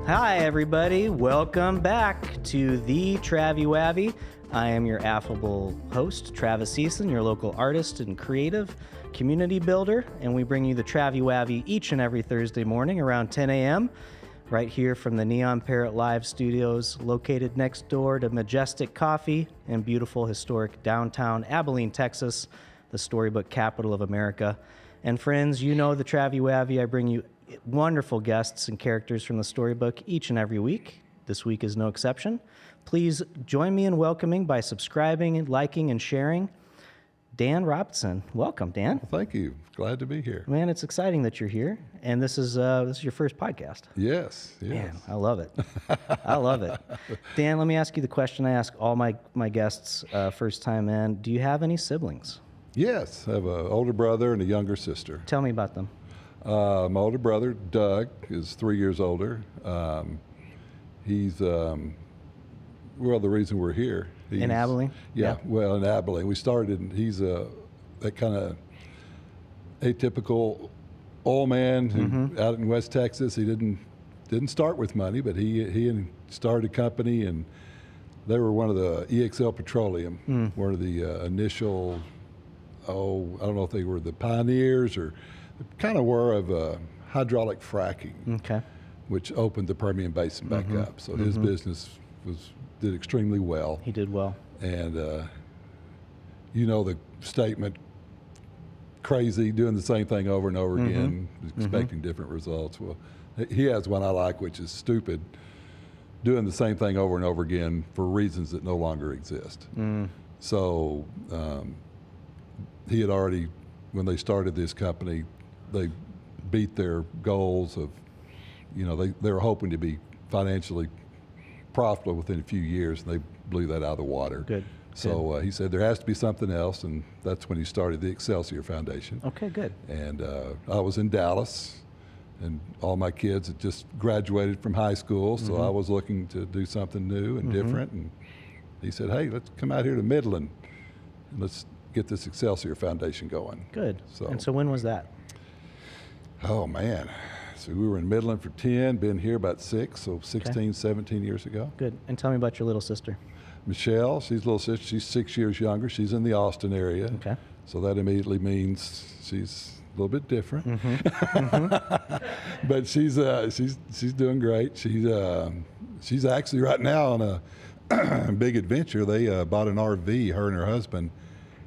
Hi, everybody. Welcome back to the Travi Wavi. I am your affable host, Travis Eason, your local artist and creative community builder, and we bring you the Travi Wavi each and every Thursday morning around 10 a.m. right here from the Neon Parrot Live Studios, located next door to Majestic Coffee in beautiful historic downtown Abilene, Texas, the storybook capital of America. And friends, you know the Travi Wavi. I bring you wonderful guests and characters from the storybook each and every week. This week is no exception. Please join me in welcoming by subscribing, liking, and sharing Dan Robison. Welcome, Dan. Well, thank you. Glad to be here. Man, it's exciting that you're here, and this is your first podcast. Yes. Man, I love it. I love it. Dan, let me ask you the question I ask all my guests first time in. Do you have any siblings? Yes, I have an older brother and a younger sister. Tell me about them. My older brother, Doug, is 3 years older. He's, the reason we're here. In Abilene? Yeah, well, in Abilene. We started, he's that kind of atypical old man who, out in West Texas. He didn't start with money, but he started a company, and they were one of the EXL Petroleum, one of the initial, I don't know if they were the pioneers or kind of were of hydraulic fracking, which opened the Permian Basin back up. So his business did extremely well. He did well. And you know the statement, crazy, doing the same thing over and over again, expecting different results. Well, he has one I like, which is stupid, doing the same thing over and over again for reasons that no longer exist. So he had already, when they started this company, they beat their goals of, they were hoping to be financially profitable within a few years, and they blew that out of the water. Good. So he said there has to be something else, and that's when he started the Excelsior Foundation. Okay, good. And I was in Dallas, and all my kids had just graduated from high school, so I was looking to do something new and different. And he said, hey, let's come out here to Midland, and let's get this Excelsior Foundation going. Good. And so when was that? Oh, man. So we were in Midland for 10, been here about 6, so 16, 17 years ago. Good. And tell me about your little sister. Michelle, she's a little sister. She's 6 years younger. She's in the Austin area. Okay. So that immediately means she's a little bit different. But she's doing great. She's actually right now on a big adventure. They bought an RV, her and her husband,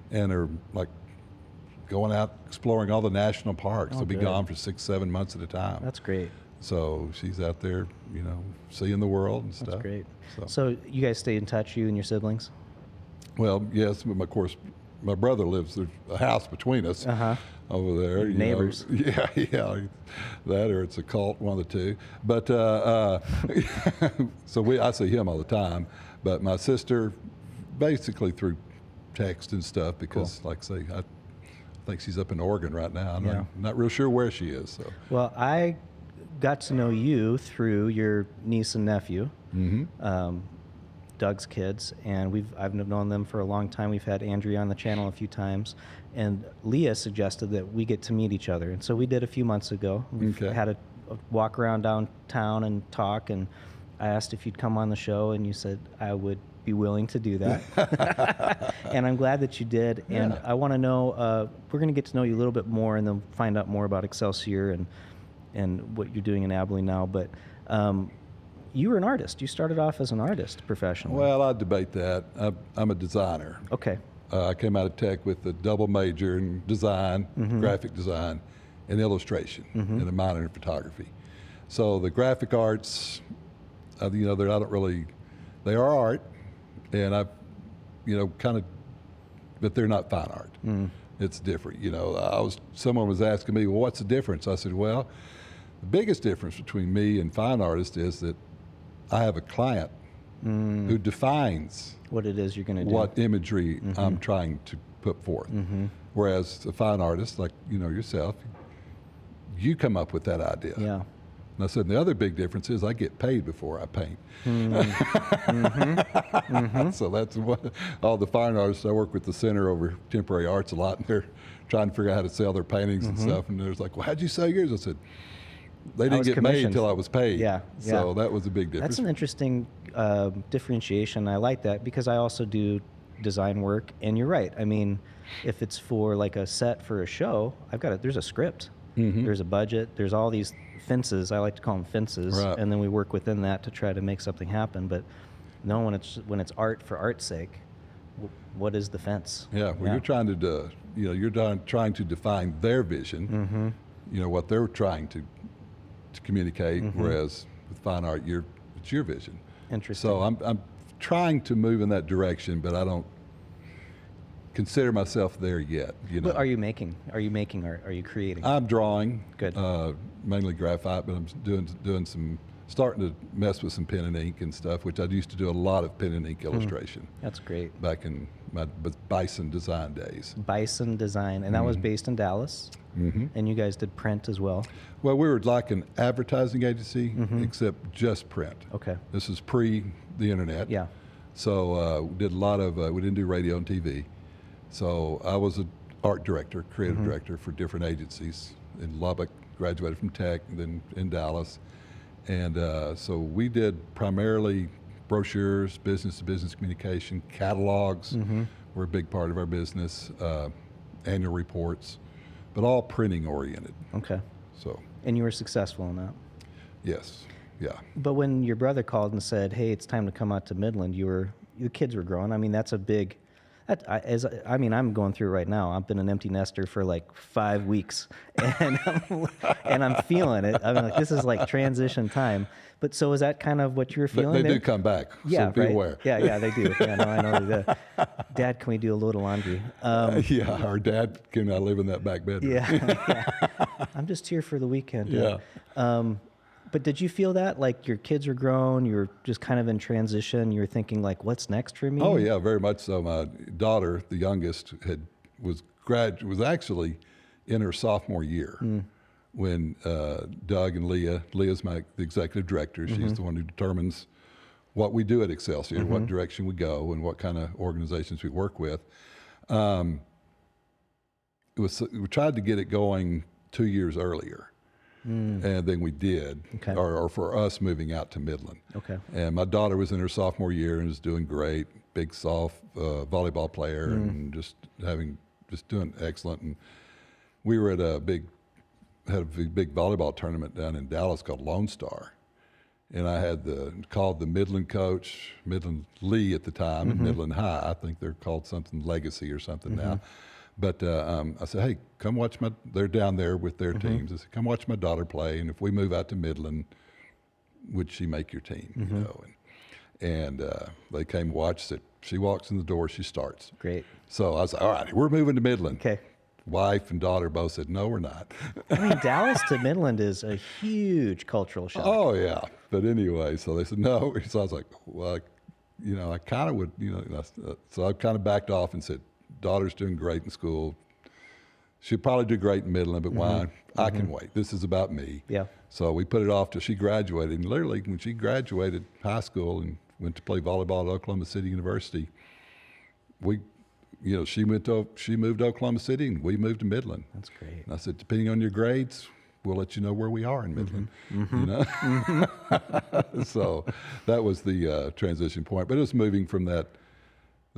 and are like going out exploring all the national parks. They'll be gone for 6-7 months at a time. That's great. So she's out there, seeing the world and stuff. That's great. So you guys stay in touch, you and your siblings? Well, yes, but of course, my brother lives, there's a house between us over there. Neighbors. Yeah, that or it's a cult, one of the two. But, so I see him all the time. But my sister, basically through text and stuff, because like I say, I think she's up in Oregon right now. I'm not real sure where she is. So. Well, I got to know you through your niece and nephew, Doug's kids, and I've known them for a long time. We've had Andrea on the channel a few times, and Leah suggested that we get to meet each other, and so we did a few months ago. We had a walk around downtown and talk, and I asked if you'd come on the show, and you said I would be willing to do that. And I'm glad that you did. And I want to know, we're going to get to know you a little bit more and then find out more about Excelsior and what you're doing in Abilene now. But you were an artist. You started off as an artist professionally. Well, I debate that. I'm a designer. Okay. I came out of tech with a double major in design, graphic design, and illustration, and a minor in photography. So the graphic arts, they are art, and I've, kind of, but they're not fine art. It's different. Someone was asking me, well, what's the difference? I said, well, the biggest difference between me and fine artist is that I have a client who defines what it is you're going to do, what imagery I'm trying to put forth. Whereas a fine artist like yourself, you come up with that idea. Yeah. And I said, the other big difference is I get paid before I paint. So that's what all the fine artists. I work with the Center over Contemporary Arts a lot, and they're trying to figure out how to sell their paintings and stuff. And there's like, well, how'd you sell yours? I said, they didn't get made until I was paid. Yeah. So that was a big difference. That's an interesting differentiation. I like that because I also do design work, and you're right. I mean, if it's for like a set for a show, there's a script, there's a budget, there's all these fences. I like to call them fences, right. And then we work within that to try to make something happen. But no, when it's art for art's sake, what is the fence? Yeah, well, you're trying to trying to define their vision. What they're trying to communicate. Whereas with fine art, it's your vision. Interesting. So I'm trying to move in that direction, but I don't consider myself there yet. What are you making? Are you making art? Are you creating? I'm drawing. Good. Mainly graphite, but I'm starting to mess with some pen and ink and stuff, which I used to do a lot of pen and ink illustration. That's great. Back in my Bison Design days. Bison Design, and that was based in Dallas. And you guys did print as well. Well, we were like an advertising agency, except just print. Okay. This is pre the internet. Yeah. So we did a lot of, we didn't do radio and TV. So I was an art director, creative director for different agencies in Lubbock, graduated from Tech, and then in Dallas. And so we did primarily brochures, business-to-business communication, catalogs were a big part of our business, annual reports, but all printing oriented. Okay. So. And you were successful in that? Yes. Yeah. But when your brother called and said, "Hey, it's time to come out to Midland," the kids were growing. I mean, that's a big. I'm going through it right now. I've been an empty nester for like 5 weeks, and I'm feeling it. I mean, like, this is like transition time. But so is that kind of what you're feeling? They do come back. Yeah, so be right. aware. Yeah, they do. Yeah, no, I know they do. Dad, can we do a load of laundry? Yeah, our dad can I live in that back bedroom. Yeah. I'm just here for the weekend. Yeah. But did you feel that, like, your kids were grown, you were just kind of in transition, you were thinking, like, what's next for me? Oh yeah, very much so. My daughter, the youngest, was actually in her sophomore year when Doug and Leah's the executive director. She's the one who determines what we do at Excelsior, what direction we go, and what kind of organizations we work with. We tried to get it going 2 years earlier. And then we did, or for us moving out to Midland. Okay. And my daughter was in her sophomore year and was doing great, big soft volleyball player, and just doing excellent. And we were at had a big volleyball tournament down in Dallas called Lone Star, and I had called the Midland coach, Midland Lee at the time, and Midland High. I think they're called something Legacy or something now. But I said, hey, come watch they're down there with their teams. I said, come watch my daughter play, and if we move out to Midland, would she make your team? You know, and they came and watched. Said, she walks in the door, she starts. Great. So I was like, all right, we're moving to Midland. Okay. Wife and daughter both said, no, we're not. I mean, Dallas to Midland is a huge cultural shock. Oh, yeah. But anyway, so they said, no. So I was like, well, I kind of would, so I kind of backed off and said, daughter's doing great in school. She'll probably do great in Midland, but why? I can wait. This is about me. Yeah. So we put it off till she graduated. And literally, when she graduated high school and went to play volleyball at Oklahoma City University, she moved to Oklahoma City and we moved to Midland. That's great. And I said, depending on your grades, we'll let you know where we are in Midland. So that was the transition point. But it was moving from the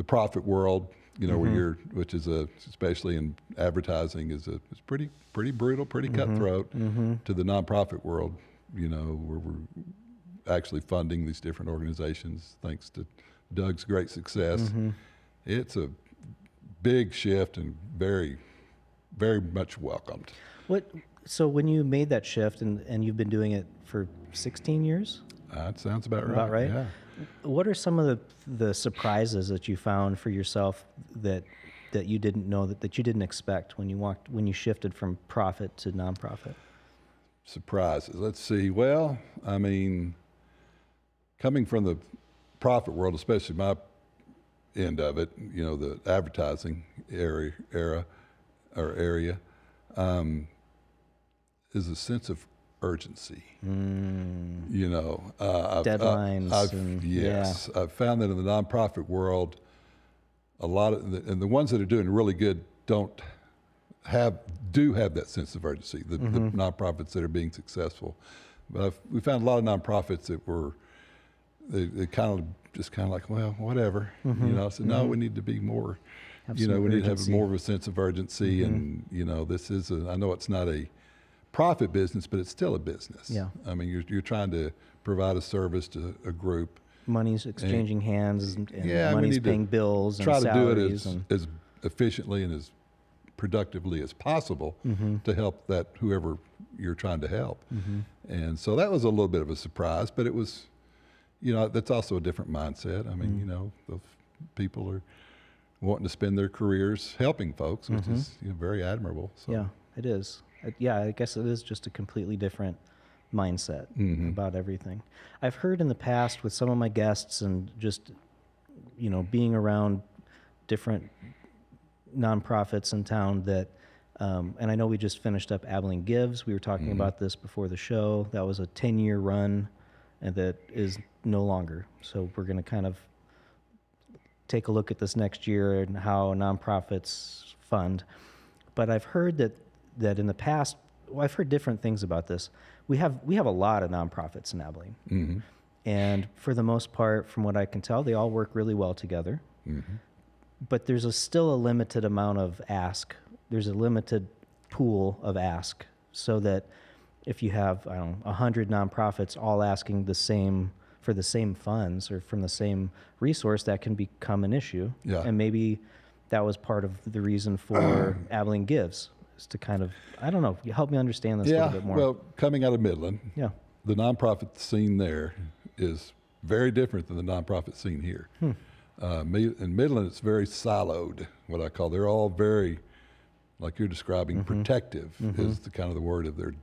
profit world, where which is especially in advertising, it's pretty brutal, pretty cutthroat, to the nonprofit world, where we're actually funding these different organizations thanks to Doug's great success. It's a big shift and very, very much welcomed. So when you made that shift and you've been doing it for 16 years? That sounds about right. About right? Yeah. What are some of the surprises that you found for yourself that you didn't know, that you didn't expect when you shifted from profit to nonprofit? Surprises. Let's see. Well, I mean, coming from the profit world, especially end of it, the advertising area, is a sense of urgency. Deadlines. Yes, I've found that in the nonprofit world, a lot of and the ones that are doing really good do have that sense of urgency. The nonprofits that are being successful, but we found a lot of nonprofits that were they kind of like, well, whatever. So no, we need to be more. We need to have more of a sense of urgency, and this is I know it's not a profit business, but it's still a business. Yeah. I mean, you're trying to provide a service to a group. Money's exchanging hands, and money's paying bills and try salaries. to do it as efficiently and as productively as possible to help whoever you're trying to help. And so that was a little bit of a surprise, but it was, that's also a different mindset. I mean, those people are wanting to spend their careers helping folks, which is very admirable. So. Yeah, it is. I guess it is just a completely different mindset about everything. I've heard in the past with some of my guests and just, being around different nonprofits in town that, and I know we just finished up Abilene Gives. We were talking about this before the show. That was a 10-year run, and that is no longer. So we're going to kind of take a look at this next year and how nonprofits fund. But I've heard that in the past, I've heard different things about this. We have a lot of nonprofits in Abilene, and for the most part, from what I can tell, they all work really well together. But there's still a limited amount of ask. There's a limited pool of ask, so that if you have 100 nonprofits all asking for the same funds or from the same resource, that can become an issue. Yeah. And maybe that was part of the reason for Abilene Gives. To kind of, I don't know, help me understand this a little bit more. Well, coming out of Midland, the nonprofit scene there is very different than the nonprofit scene here. In Midland, it's very siloed, what I call. They're all very, like you're describing, protective is the kind of the word of their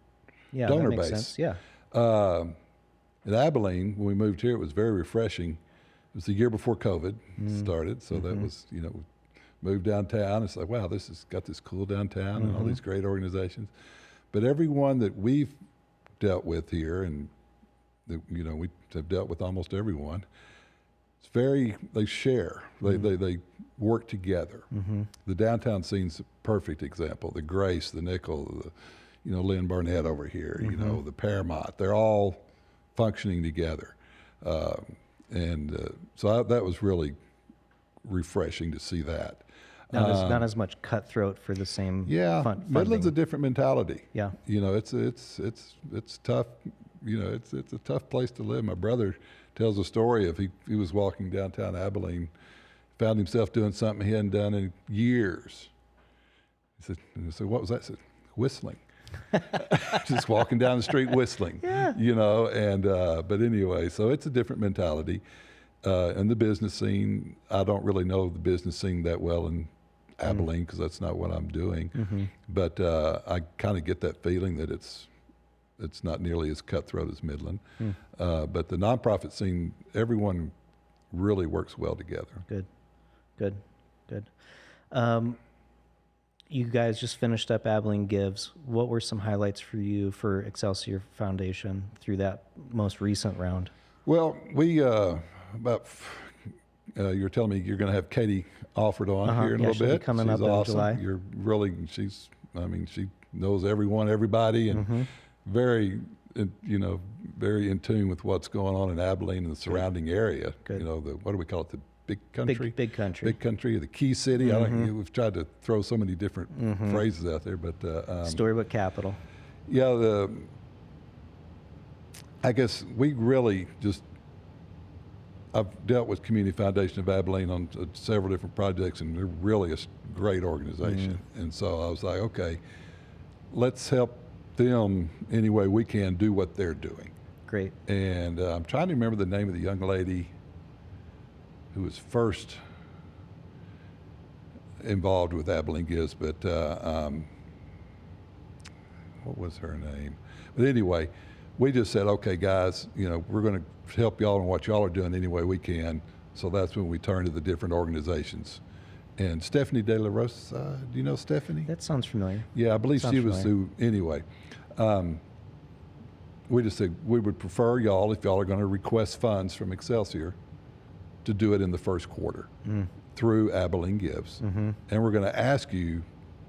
donor that makes base. sense. Yeah. In Abilene, when we moved here, it was very refreshing. It was the year before COVID started, so that was, moved downtown. It's like, wow, this has got this cool downtown and all these great organizations. But everyone that we've dealt with here, and we have dealt with almost everyone, they share. They work together. The downtown scene's a perfect example. The Grace, the Nickel, Lynn Barnett over here, the Paramount. They're all functioning together. So that was really refreshing to see that. Not as much cutthroat for the same. Midland's a different mentality. Yeah, it's tough. It's a tough place to live. My brother tells a story of he was walking downtown Abilene, found himself doing something he hadn't done in years. He said, "What was that?" I said, "Whistling." Just walking down the street whistling. But anyway, so it's a different mentality. And the business scene, I don't really know the business scene that well in Abilene because that's not what I'm doing. But I kind of get that feeling that it's not nearly as cutthroat as Midland. But the nonprofit scene, everyone really works well together. Good. You guys just finished up Abilene Gives. What were some highlights for you for Excelsior Foundation through that most recent round? Well, we you're telling me you're going to have Katie Alford on here in a little bit. Coming She's up awesome. in July. She knows everybody, and very in tune with what's going on in Abilene and the surrounding area. Good. What do we call it? The big country? Big country. Big country, the key city. We've tried to throw so many different phrases out there, but Storybook Capital. Yeah, I guess we really just. I've dealt with Community Foundation of Abilene on several different projects, and they're really a great organization. And so I was like, okay, let's help them any way we can do what they're doing. Great. And I'm trying to remember the name of the young lady who was first involved with Abilene Gives, but what was her name? But anyway, we just said, okay, guys, we're going to help y'all in what y'all are doing any way we can. So that's when we turn to the different organizations. And Stephanie De La Rosa, do you know Stephanie? That sounds familiar. Yeah, I believe Sounds she was familiar. who, anyway. We just said we would prefer y'all, if y'all are going to request funds from Excelsior, to do it in the first quarter through Abilene Gives. And we're going to ask you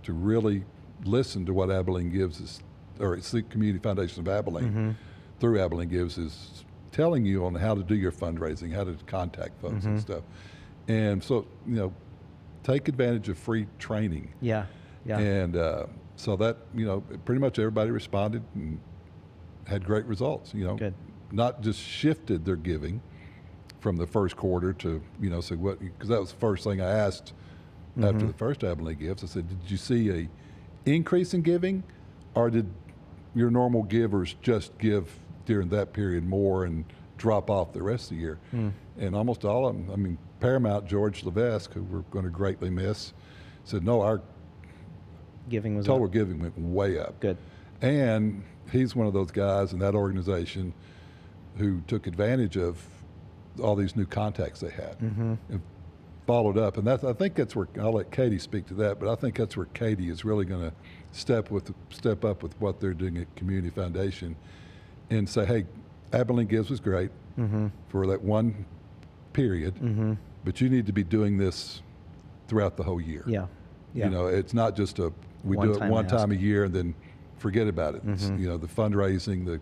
to really listen to what Abilene Gives is, or it's the Community Foundation of Abilene, through Abilene Gives is telling you on how to do your fundraising, how to contact folks and stuff. And so, you know, take advantage of free training. Yeah. Yeah. And so that, you know, pretty much everybody responded and had great results, you know. Good. Not just shifted their giving from the first quarter to, you know, so what, because that was the first thing I asked after the first Abilene Gifts. I said, did you see a increase in giving, or did your normal givers just give during that period more and drop off the rest of the year? And almost all of them, I mean, Paramount, George Levesque, who we're going to greatly miss, said, no, our Giving was total up. giving went way up. Good. And he's one of those guys in that organization who took advantage of all these new contacts they had and followed up. And that's, I think that's where, I'll let Katie speak to that, but I think that's where Katie is really going to step up with what they're doing at Community Foundation and say, hey, Abilene Gives was great for that one period, but you need to be doing this throughout the whole year. Yeah. Yeah. You know, it's not just we do it one time a year and then forget about it. It's, you know, the fundraising, the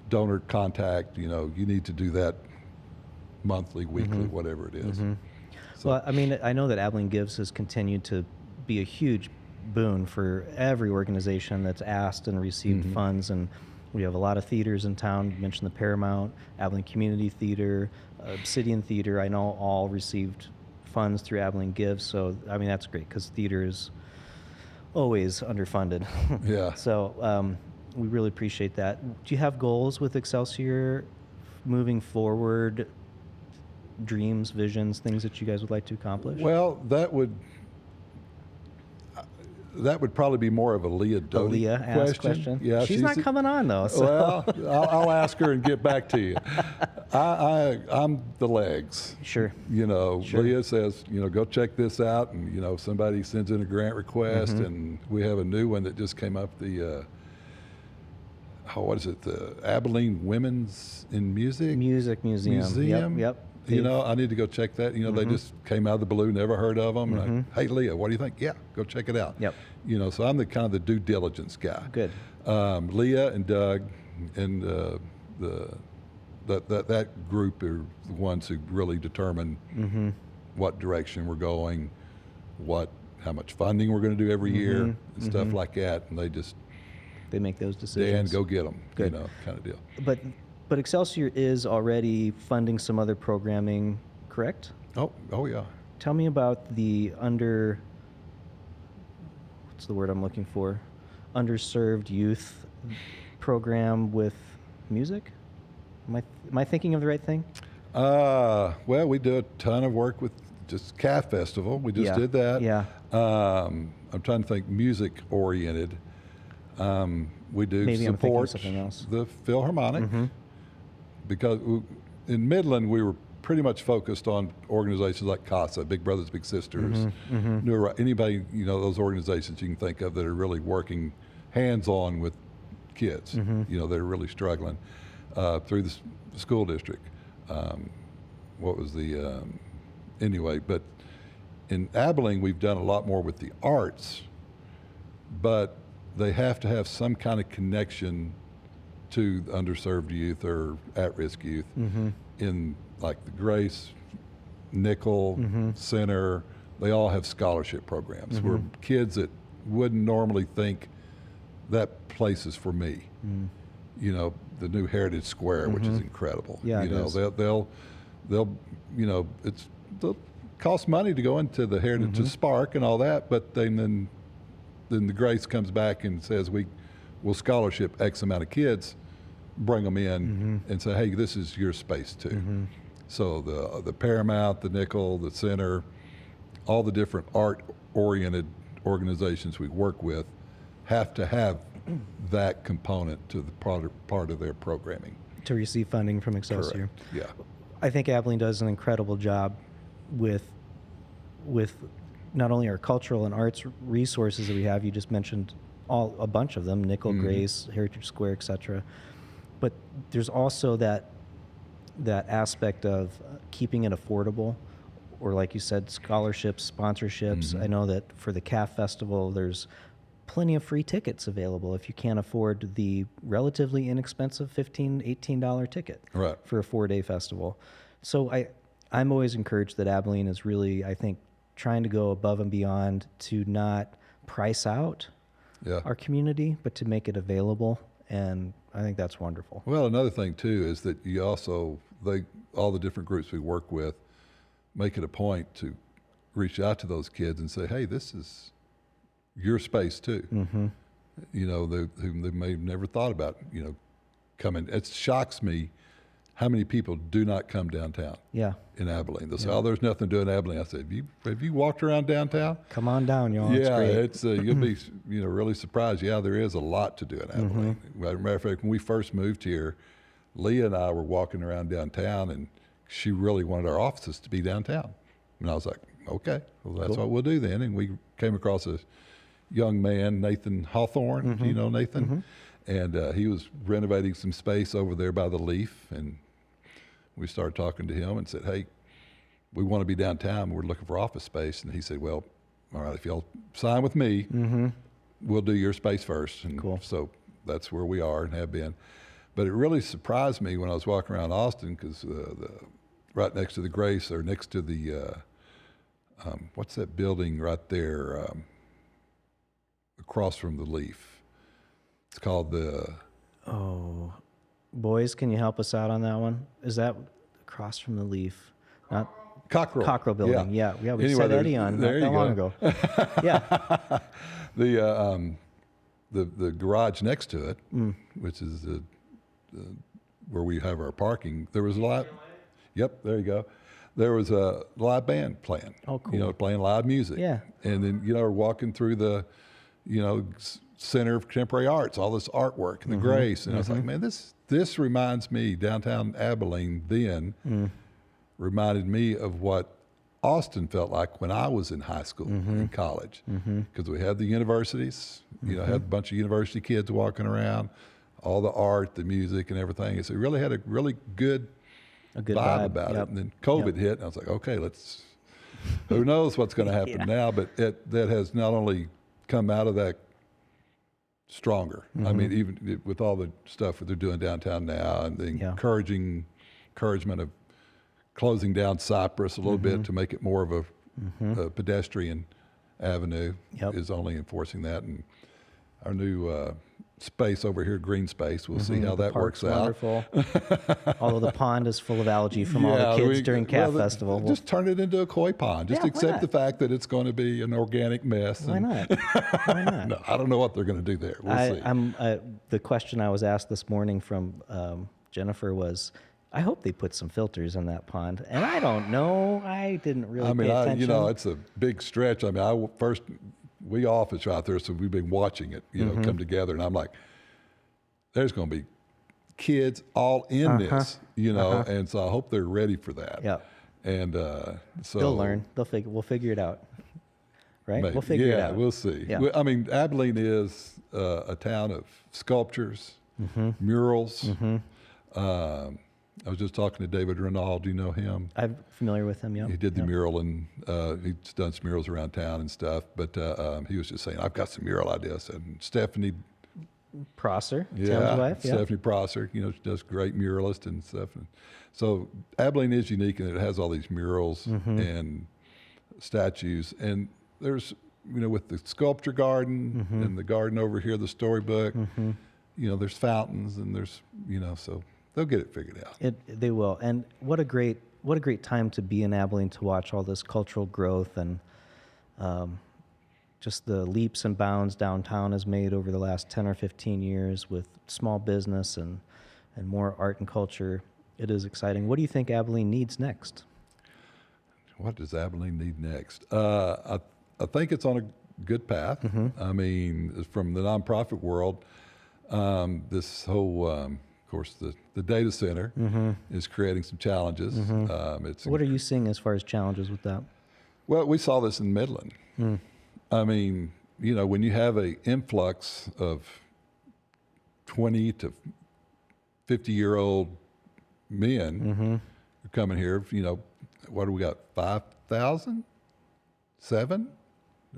donor contact, you know, you need to do that monthly, weekly, whatever it is. So, Well, I mean, I know that Abilene Gives has continued to be a huge boon for every organization that's asked and received funds, and we have a lot of theaters in town. You mentioned the Paramount, Abilene Community Theater, Obsidian Theater, I know all received funds through Abilene Gives, so I mean, that's great because theater is always underfunded. yeah. So we really appreciate that. Do you have goals with Excelsior moving forward? Dreams, visions, things that you guys would like to accomplish? Well, that would probably be more of a Leah Doty Leah asked question. Yeah, she's not coming on though. So. Well, I'll ask her and get back to you. I'm the legs. Sure. You know, Sure. Leah says, you know, go check this out, and you know, somebody sends in a grant request, and we have a new one that just came up. The what is it? The Abilene Women's in Music Museum. Yep. You know, I need to go check that. You know, they just came out of the blue, never heard of them. And hey, Leah, what do you think? Yeah, go check it out. Yep. You know, so I'm the kind of the due diligence guy. Good. Leah and Doug and that group are the ones who really determine what direction we're going, how much funding we're going to do every year, and stuff like that. And They make those Dan, decisions. go get them. Good. You know, kind of deal. But Excelsior is already funding some other programming, correct? Oh yeah. Tell me about the what's the word I'm looking for? Underserved youth program with music? Am I thinking of the right thing? Well, we do a ton of work with just CAF Festival. We just did that. Yeah. I'm trying to think music oriented. We do Maybe I'm thinking of support something else. the Philharmonic because in Midland we were pretty much focused on organizations like CASA, Big Brothers Big Sisters, anybody, you know, those organizations you can think of that are really working hands-on with kids, you know, that are really struggling through the school district. What was the anyway? But in Abilene, we've done a lot more with the arts, but they have to have some kind of connection to underserved youth or at-risk youth in like the Grace, Nickel, Center. They all have scholarship programs where kids that wouldn't normally think that place is for me. You know, the new Heritage Square, which is incredible. Yeah, you know, they'll you know, they'll cost money to go into the Heritage to Spark and all that, but then the Grace comes back and says we'll scholarship X amount of kids, bring them in and say, hey, this is your space too. So the Paramount, the Nickel, the Center, all the different art-oriented organizations we work with have to have that component to the part of their programming. To receive funding from Excelsior. Correct. Yeah. I think Abilene does an incredible job with not only our cultural and arts resources that we have. You just mentioned a bunch of them: Nickel, Grace, Heritage Square, etc. But there's also that aspect of keeping it affordable, or like you said, scholarships, sponsorships. I know that for the CAF Festival, there's plenty of free tickets available if you can't afford the relatively inexpensive $15, $18 ticket for a 4-day festival. So I'm always encouraged that Abilene is really, I think, trying to go above and beyond to not price out our community, but to make it available. And I think that's wonderful. Well, another thing too is that you also, all the different groups we work with, make it a point to reach out to those kids and say, hey, this is your space too. You know, they may have never thought about, you know, coming. It shocks me how many people do not come downtown in Abilene. They'll say, oh, there's nothing to do in Abilene. I said, have you walked around downtown? Come on down, y'all. Yeah, it's great. you'll be really surprised. Yeah, there is a lot to do in Abilene. As a matter of fact, when we first moved here, Leah and I were walking around downtown, and she really wanted our offices to be downtown. And I was like, okay, well, that's what we'll do then. And we came across a young man, Nathan Hawthorne. You know Nathan? And he was renovating some space over there by the Leaf, and we started talking to him and said, hey, we want to be downtown. We're looking for office space. And he said, well, all right, if y'all sign with me, we'll do your space first. And so that's where we are and have been. But it really surprised me when I was walking around Austin, because right next to the Grace, or next to the, what's that building right there across from the Leaf? It's called the... Oh, boys, can you help us out on that one? Is that across from the Leaf? Not Cockrell Building. Yeah, we anyway, had Eddie on not that long ago. Yeah. The garage next to it, which is where we have our parking, there was a lot... Yep, there you go. There was a live band playing. Oh, cool. You know, playing live music. Yeah. And then, you know, we're walking through the, you know, Center of Contemporary Arts, all this artwork and the Grace. And I was like, man, this reminds me, downtown Abilene then reminded me of what Austin felt like when I was in high school and college. Because we had the universities, you know, had a bunch of university kids walking around, all the art, the music and everything. And so it really had a really good vibe about it. And then COVID hit, and I was like, okay, who knows what's going to happen now, but that has not only come out of that stronger. I mean, even with all the stuff that they're doing downtown now, and the encouragement of closing down Cypress a little bit to make it more of a pedestrian avenue is only enforcing that. And our new space over here, green space, we'll see how that works out. Wonderful. Although the pond is full of algae from all the kids during CAF Festival. Just turn it into a koi pond. Just accept the fact that it's going to be an organic mess. Why not? Why not? No, I don't know what they're going to do there. We'll see. The question I was asked this morning from Jennifer was, I hope they put some filters in that pond. And I don't know. I didn't really pay attention. You know, it's a big stretch. I mean, we office out there, so we've been watching it, you know, come together. And I'm like, there's going to be kids all in this, you know, and so I hope they're ready for that. Yeah. And so they'll learn. We'll figure it out. Right? Maybe. We'll figure it out. Yeah, we'll see. Yeah. I mean, Abilene is a town of sculptures, murals. I was just talking to David Renaud. Do you know him? I'm familiar with him, yeah. He did the mural, and he's done some murals around town and stuff. But he was just saying, I've got some mural ideas. And Stephanie Prosser, Tim's wife. Stephanie Prosser, you know, she does great muralist and stuff. And so Abilene is unique in that it has all these murals and statues. And there's, you know, with the sculpture garden and the garden over here, the storybook, you know, there's fountains and there's, you know, so they'll get it figured out. They will. And what a great time to be in Abilene, to watch all this cultural growth and just the leaps and bounds downtown has made over the last 10 or 15 years with small business and more art and culture. It is exciting. What do you think Abilene needs next? What does Abilene need next? I think it's on a good path. I mean, from the nonprofit world, this whole course, the data center is creating some challenges. What are you seeing as far as challenges with that? Well, we saw this in Midland. I mean, you know, when you have a influx of 20 to 50-year-old men coming here, you know, what do we got? 5,000? 7?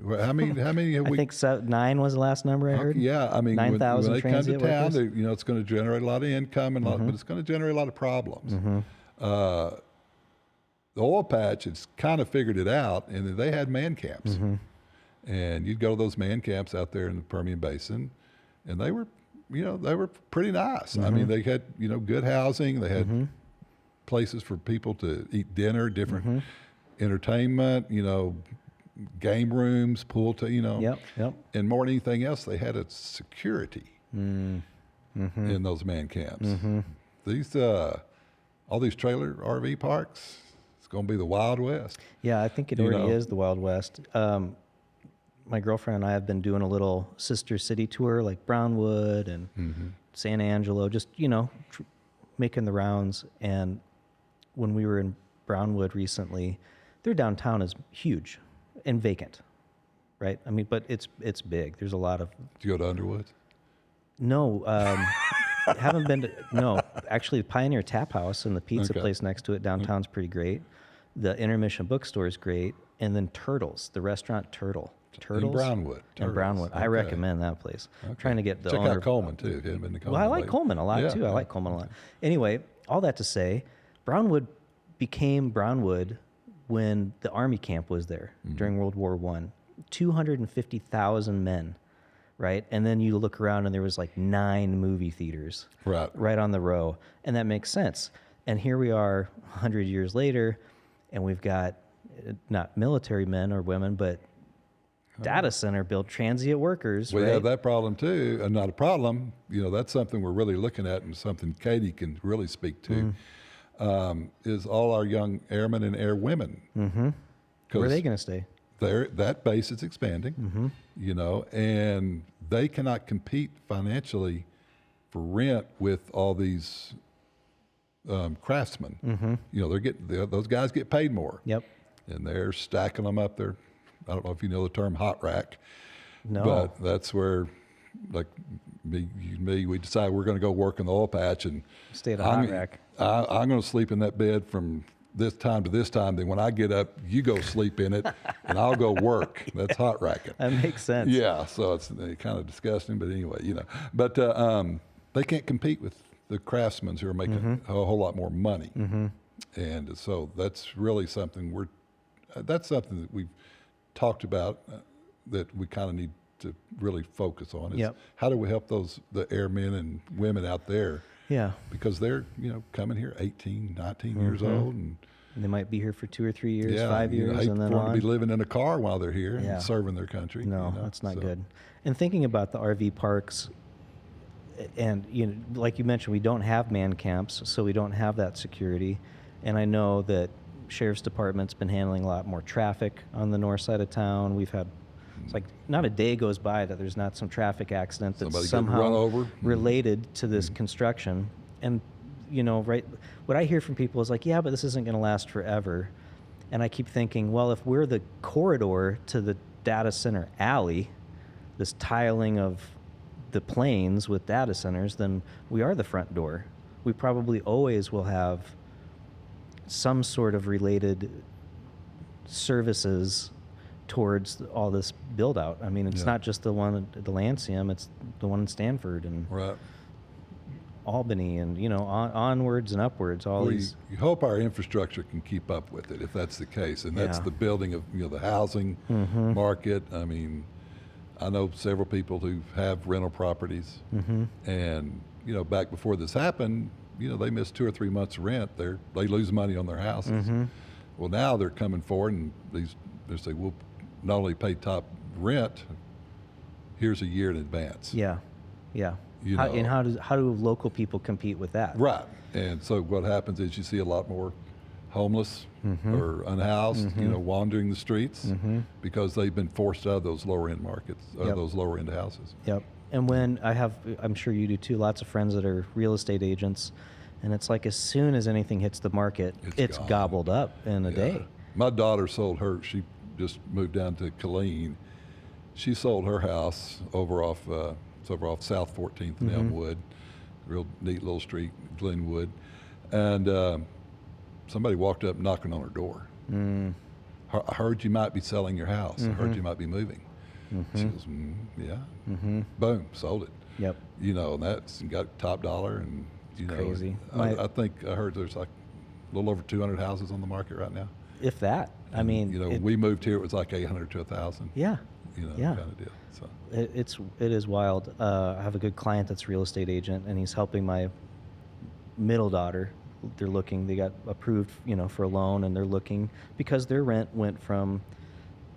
How many have we? I think 9 was the last number I heard. Yeah, I mean, when they 9,000 come to town, workers. you know, it's going to generate a lot of income, and but it's going to generate a lot of problems. The oil patch has kind of figured it out, and they had man camps. And you'd go to those man camps out there in the Permian Basin, and they were, you know, they were pretty nice. I mean, they had, you know, good housing. They had places for people to eat dinner, different entertainment, you know, game rooms, pool, you know. And more than anything else, they had a security in those man camps. These, all these trailer RV parks, it's going to be the Wild West. Yeah, I think it already is the Wild West. My girlfriend and I have been doing a little sister city tour, like Brownwood and San Angelo, just, you know, making the rounds. And when we were in Brownwood recently, their downtown is huge and vacant, right? I mean, but it's big. There's a lot of... Did you go to Underwood? No, haven't been to... No, actually, Pioneer Tap House and the pizza place next to it downtown's pretty great. The Intermission Bookstore is great. And then Turtles, the restaurant Turtles. In Brownwood. In Brownwood. I recommend that place. I'm trying to get the Check owner... out Coleman, too, if you haven't been to Coleman. Well, I like Coleman a lot, too. Yeah. I like Coleman a lot. Anyway, all that to say, Brownwood became Brownwood when the Army camp was there during World War I. 250,000 men, right? And then you look around and there was like 9 movie theaters right on the row. And that makes sense. And here we are 100 years later, and we've got not military men or women, but data center built transient workers. We right? have that problem too, and not a problem. You know, that's something we're really looking at, and something Katie can really speak to. Is all our young airmen and airwomen. Where are they going to stay? That base is expanding, you know, and they cannot compete financially for rent with all these craftsmen. You know, those guys get paid more. And they're stacking them up there. I don't know if you know the term hot rack. No. But that's where, like me, we decide we're going to go work in the oil patch and stay at a hot rack. I'm going to sleep in that bed from this time to this time. Then when I get up, you go sleep in it, and I'll go work. That's hot racking. That makes sense. Yeah. So it's kind of disgusting, but anyway, you know. But they can't compete with the craftsmen who are making a whole lot more money. And so that's really something that's something that we've talked about that we kind of need to really focus on is how do we help the airmen and women out there? Yeah. Because they're, you know, coming here 18, 19 years old, and they might be here for 2 or 3 years, 5 years, and then for on. them to be living in a car while they're here and serving their country. No, you know? that's not good. And thinking about the RV parks, and you know, like you mentioned, we don't have man camps, so we don't have that security. And I know that Sheriff's Department's been handling a lot more traffic on the north side of town. We've had, it's like not a day goes by that there's not some traffic accident that's Somebody somehow run over. related to this construction. And, you know, right, what I hear from people is like, yeah, but this isn't going to last forever. And I keep thinking, well, if we're the corridor to the data center alley, this tiling of the planes with data centers, then we are the front door. We probably always will have some sort of related services towards all this build out. I mean, it's not just the one at the Lancium, it's the one in Stanford and Albany and, you know, onwards and upwards, these. You hope our infrastructure can keep up with it if that's the case. And that's the building of, you know, the housing market. I mean, I know several people who have rental properties and, you know, back before this happened, you know, they miss 2 or 3 months rent. They lose money on their houses. Well, now they're coming forward and they say, we'll not only pay top rent, here's a year in advance. Yeah. You know, and how do local people compete with that? Right. And so what happens is you see a lot more homeless or unhoused, you know, wandering the streets because they've been forced out of those lower end markets, those lower end houses. And when I'm sure you do too, lots of friends that are real estate agents, and it's like as soon as anything hits the market, it's gone. gobbled up in a day. My daughter sold her. She just moved down to Killeen. She sold her house it's over off South 14th and Elmwood, real neat little street, Glenwood, and somebody walked up knocking on her door. I heard you might be selling your house. I heard you might be moving. She goes, yeah. Boom, sold it. Yep. You know, and that's got top dollar, and you know, crazy. I think I heard there's like a little over 200 houses on the market right now. If that, I mean, you know, we moved here, it was like 800 to 1,000. Yeah. You know, Yeah. kind of deal. So It is wild. I have a good client that's a real estate agent, and he's helping my middle daughter. They got approved, for a loan, and they're looking because their rent went from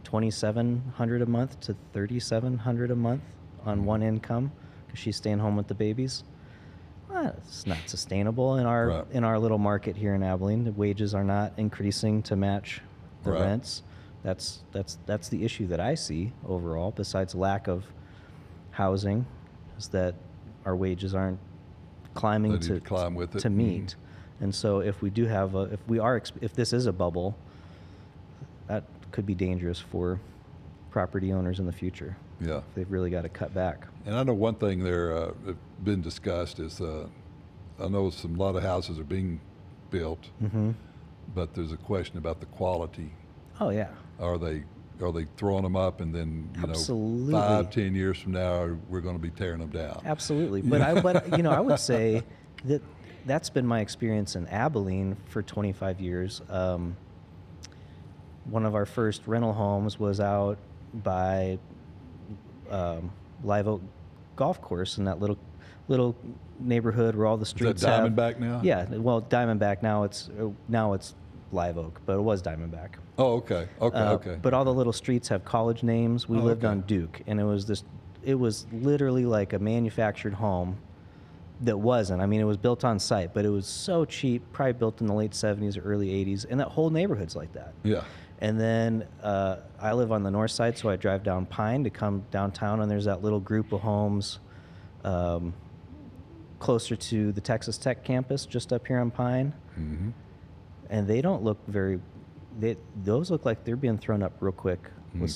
$2,700 a month to $3,700 a month on one income because she's staying home with the babies. Well, it's not sustainable in our little market here in Abilene. The wages are not increasing to match the rents. That's the issue that I see overall, besides lack of housing, is that our wages aren't climbing to climb with it. to meet. And so if we do have if this is a bubble, that could be dangerous for property owners in the future. Yeah. They've really got to cut back. And I know one thing there that's been discussed is I know a lot of houses are being built, but there's a question about the quality. Oh yeah. Are they throwing them up, and then Absolutely. 5-10 years from now we're going to be tearing them down? Absolutely. But I would say that that's been my experience in Abilene for 25 years. One of our first rental homes was out by Live Oak Golf Course in that little neighborhood where all the streets Is that Diamondback now? Yeah, well, Diamondback now it's Live Oak, but it was Diamondback. Oh, okay. Okay. But all the little streets have college names. We lived okay. on Duke, and it was literally like a manufactured home that wasn't. I mean, it was built on site, but it was so cheap, probably built in the late 70s or early 80s, and that whole neighborhood's like that. Yeah. And then I live on the north side, so I drive down Pine to come downtown, and there's that little group of homes closer to the Texas Tech campus, just up here on Pine. Mm-hmm. And they don't look those look like they're being thrown up real quick with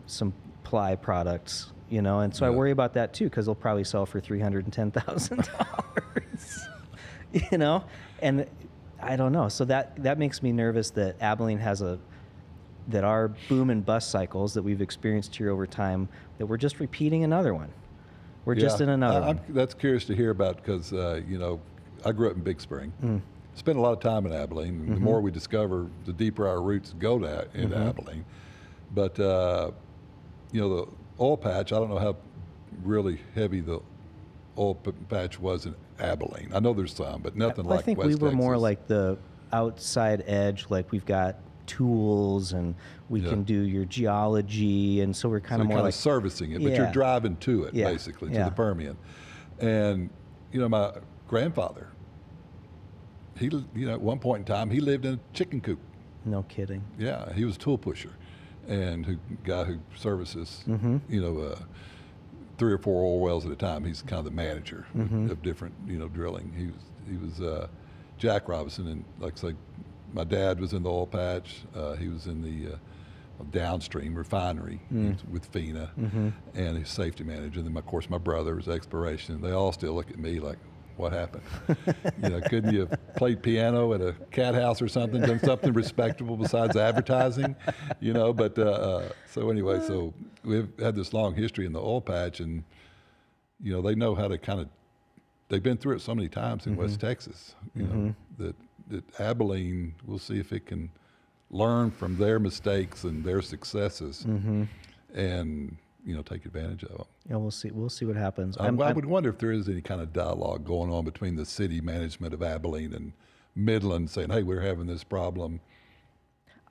some ply products, and so I worry about that too, because they'll probably sell for $310,000, and I don't know. So that makes me nervous that Abilene that our boom and bust cycles that we've experienced here over time, that we're just repeating another one. We're just in another one. That's curious to hear about because, I grew up in Big Spring. Spent a lot of time in Abilene. And the more we discover, the deeper our roots go into Abilene. But, the oil patch, I don't know how really heavy the oil patch was in Abilene. I know there's some, but nothing like West Texas. I think we were more like the outside edge, like we've got tools and we can do your geology, and so we're kind of more like servicing it, but you're driving to it basically, to the Permian. And my grandfather, he at one point in time he lived in a chicken coop. No kidding. Yeah, he was a tool pusher, and guy who services 3 or 4 oil wells at a time. He's kind of the manager of different drilling. He was Jack Robison, and like I say, my dad was in the oil patch. He was in the downstream refinery with FINA, and he's safety manager. And then, of course, my brother was exploration. They all still look at me like, what happened? Couldn't you have played piano at a cat house or something, done something respectable besides advertising? But so anyway, so we've had this long history in the oil patch, and, they know how to they've been through it so many times in West Texas, that Abilene, we'll see if it can learn from their mistakes and their successes and, take advantage of them. Yeah, we'll see what happens. I would wonder if there is any kind of dialogue going on between the city management of Abilene and Midland saying, hey, we're having this problem.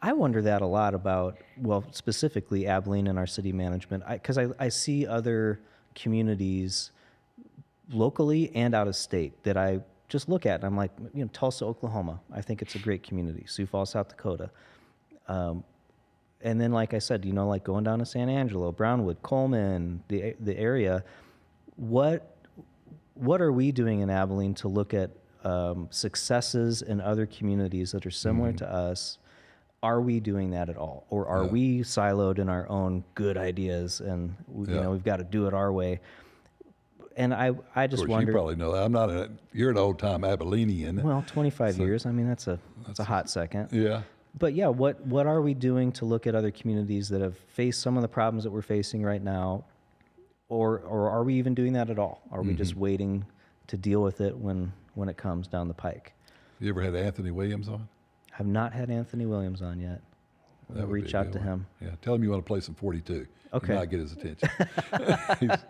I wonder that a lot about, specifically Abilene and our city management, because I see other communities locally and out of state that I just look at and I'm like, Tulsa, Oklahoma, I think it's a great community. Sioux Falls, South Dakota. And then, like I said, like going down to San Angelo, Brownwood, Coleman, the area, what are we doing in Abilene to look at successes in other communities that are similar to us? Are we doing that at all, or are we siloed in our own good ideas and we've got to do it our way? And I just Of course, wonder. you probably know that. I'm not you're an old time Abilenian. Well, 25 years. I mean, that's a hot second. Yeah. But yeah, what are we doing to look at other communities that have faced some of the problems that we're facing right now, or are we even doing that at all? Are we just waiting to deal with it when it comes down the pike? You ever had Anthony Williams on? I've not had Anthony Williams on yet. I'll reach out to him. Yeah, tell him you want to play some 42. Okay. You might get his attention.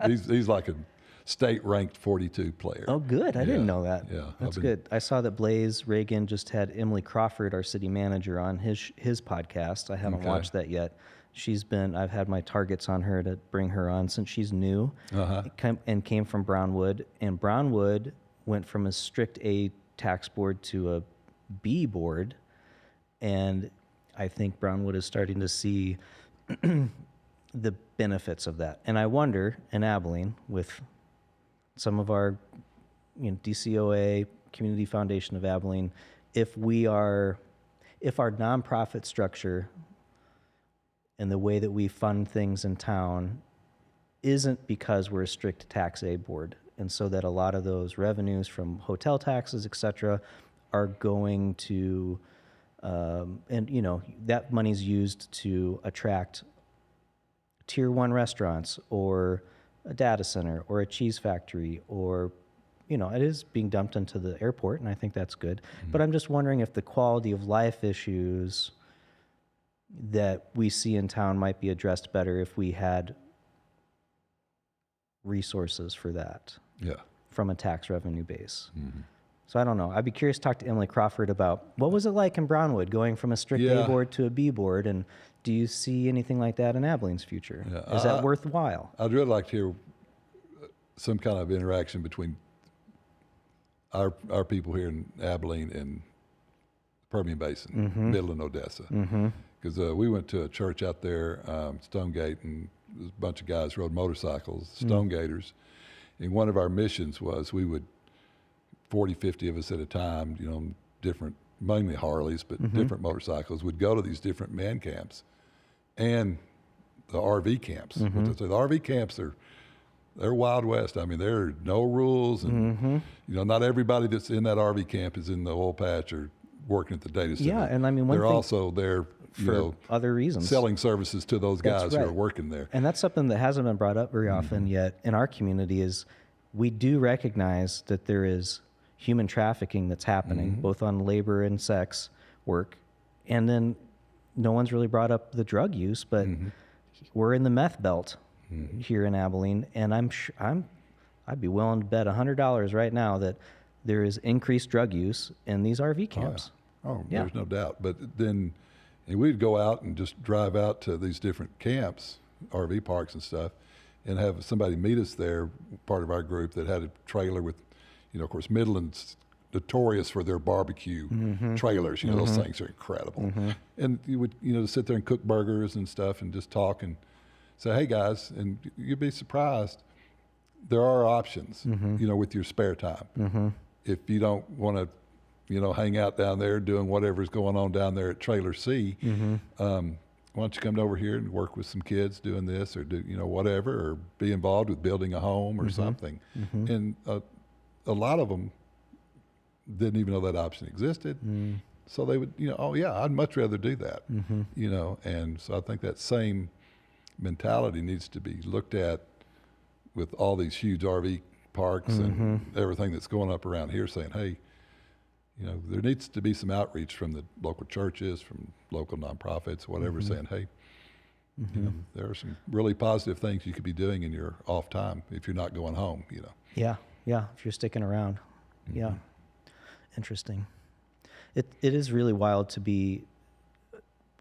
he's like a state-ranked 42 player. Oh, good. I didn't know that. Yeah, that's good. I saw that Blaze Reagan just had Emily Crawford, our city manager, on his podcast. I haven't watched that yet. I've had my targets on her to bring her on since she's new and came from Brownwood. And Brownwood went from a strict A tax board to a B board. And I think Brownwood is starting to see the benefits of that. And I wonder, in Abilene, with some of our DCOA, Community Foundation of Abilene, if our nonprofit structure and the way that we fund things in town isn't because we're a strict tax A board, and so that a lot of those revenues from hotel taxes, et cetera, are going to, that money's used to attract tier 1 restaurants or a data center or a cheese factory, or it is being dumped into the airport, and I think that's good. But I'm just wondering if the quality of life issues that we see in town might be addressed better if we had resources for that from a tax revenue base. So I don't know. I'd be curious to talk to Emily Crawford about what was it like in Brownwood going from a strict A board to a B board, and do you see anything like that in Abilene's future? Yeah. Is that worthwhile? I'd really like to hear some kind of interaction between our people here in Abilene and Permian Basin, Midland, Odessa. Because we went to a church out there, Stonegate, and a bunch of guys rode motorcycles, Stonegaters. And one of our missions was we would, 40, 50 of us at a time, different, mainly Harleys, but different motorcycles, would go to these different man camps and the RV camps. The RV camps they're Wild West. I mean, there are no rules, and not everybody that's in that RV camp is in the oil patch or working at the data center. Yeah, and I mean, they're also there for other reasons, selling services to those guys who are working there. And that's something that hasn't been brought up very often yet in our community. Is we do recognize that there is human trafficking that's happening, both on labor and sex work, and then no one's really brought up the drug use, but we're in the meth belt here in Abilene, and I'd be willing to bet $100 right now that there is increased drug use in these RV camps. There's no doubt. But then we'd go out and just drive out to these different camps, RV parks and stuff, and have somebody meet us there, part of our group that had a trailer with, of course, Midland's notorious for their barbecue trailers. Those things are incredible. And you would, sit there and cook burgers and stuff and just talk and say, hey guys, and you'd be surprised. There are options, with your spare time. If you don't want to, hang out down there doing whatever's going on down there at Trailer C, why don't you come over here and work with some kids doing this or do, whatever, or be involved with building a home or something. And a lot of them didn't even know that option existed. So they would, I'd much rather do that, and so I think that same mentality needs to be looked at with all these huge RV parks and everything that's going up around here, saying, hey, there needs to be some outreach from the local churches, from local nonprofits, whatever, saying, hey, there are some really positive things you could be doing in your off time if you're not going home, Yeah, if you're sticking around. Yeah, interesting. It is really wild to be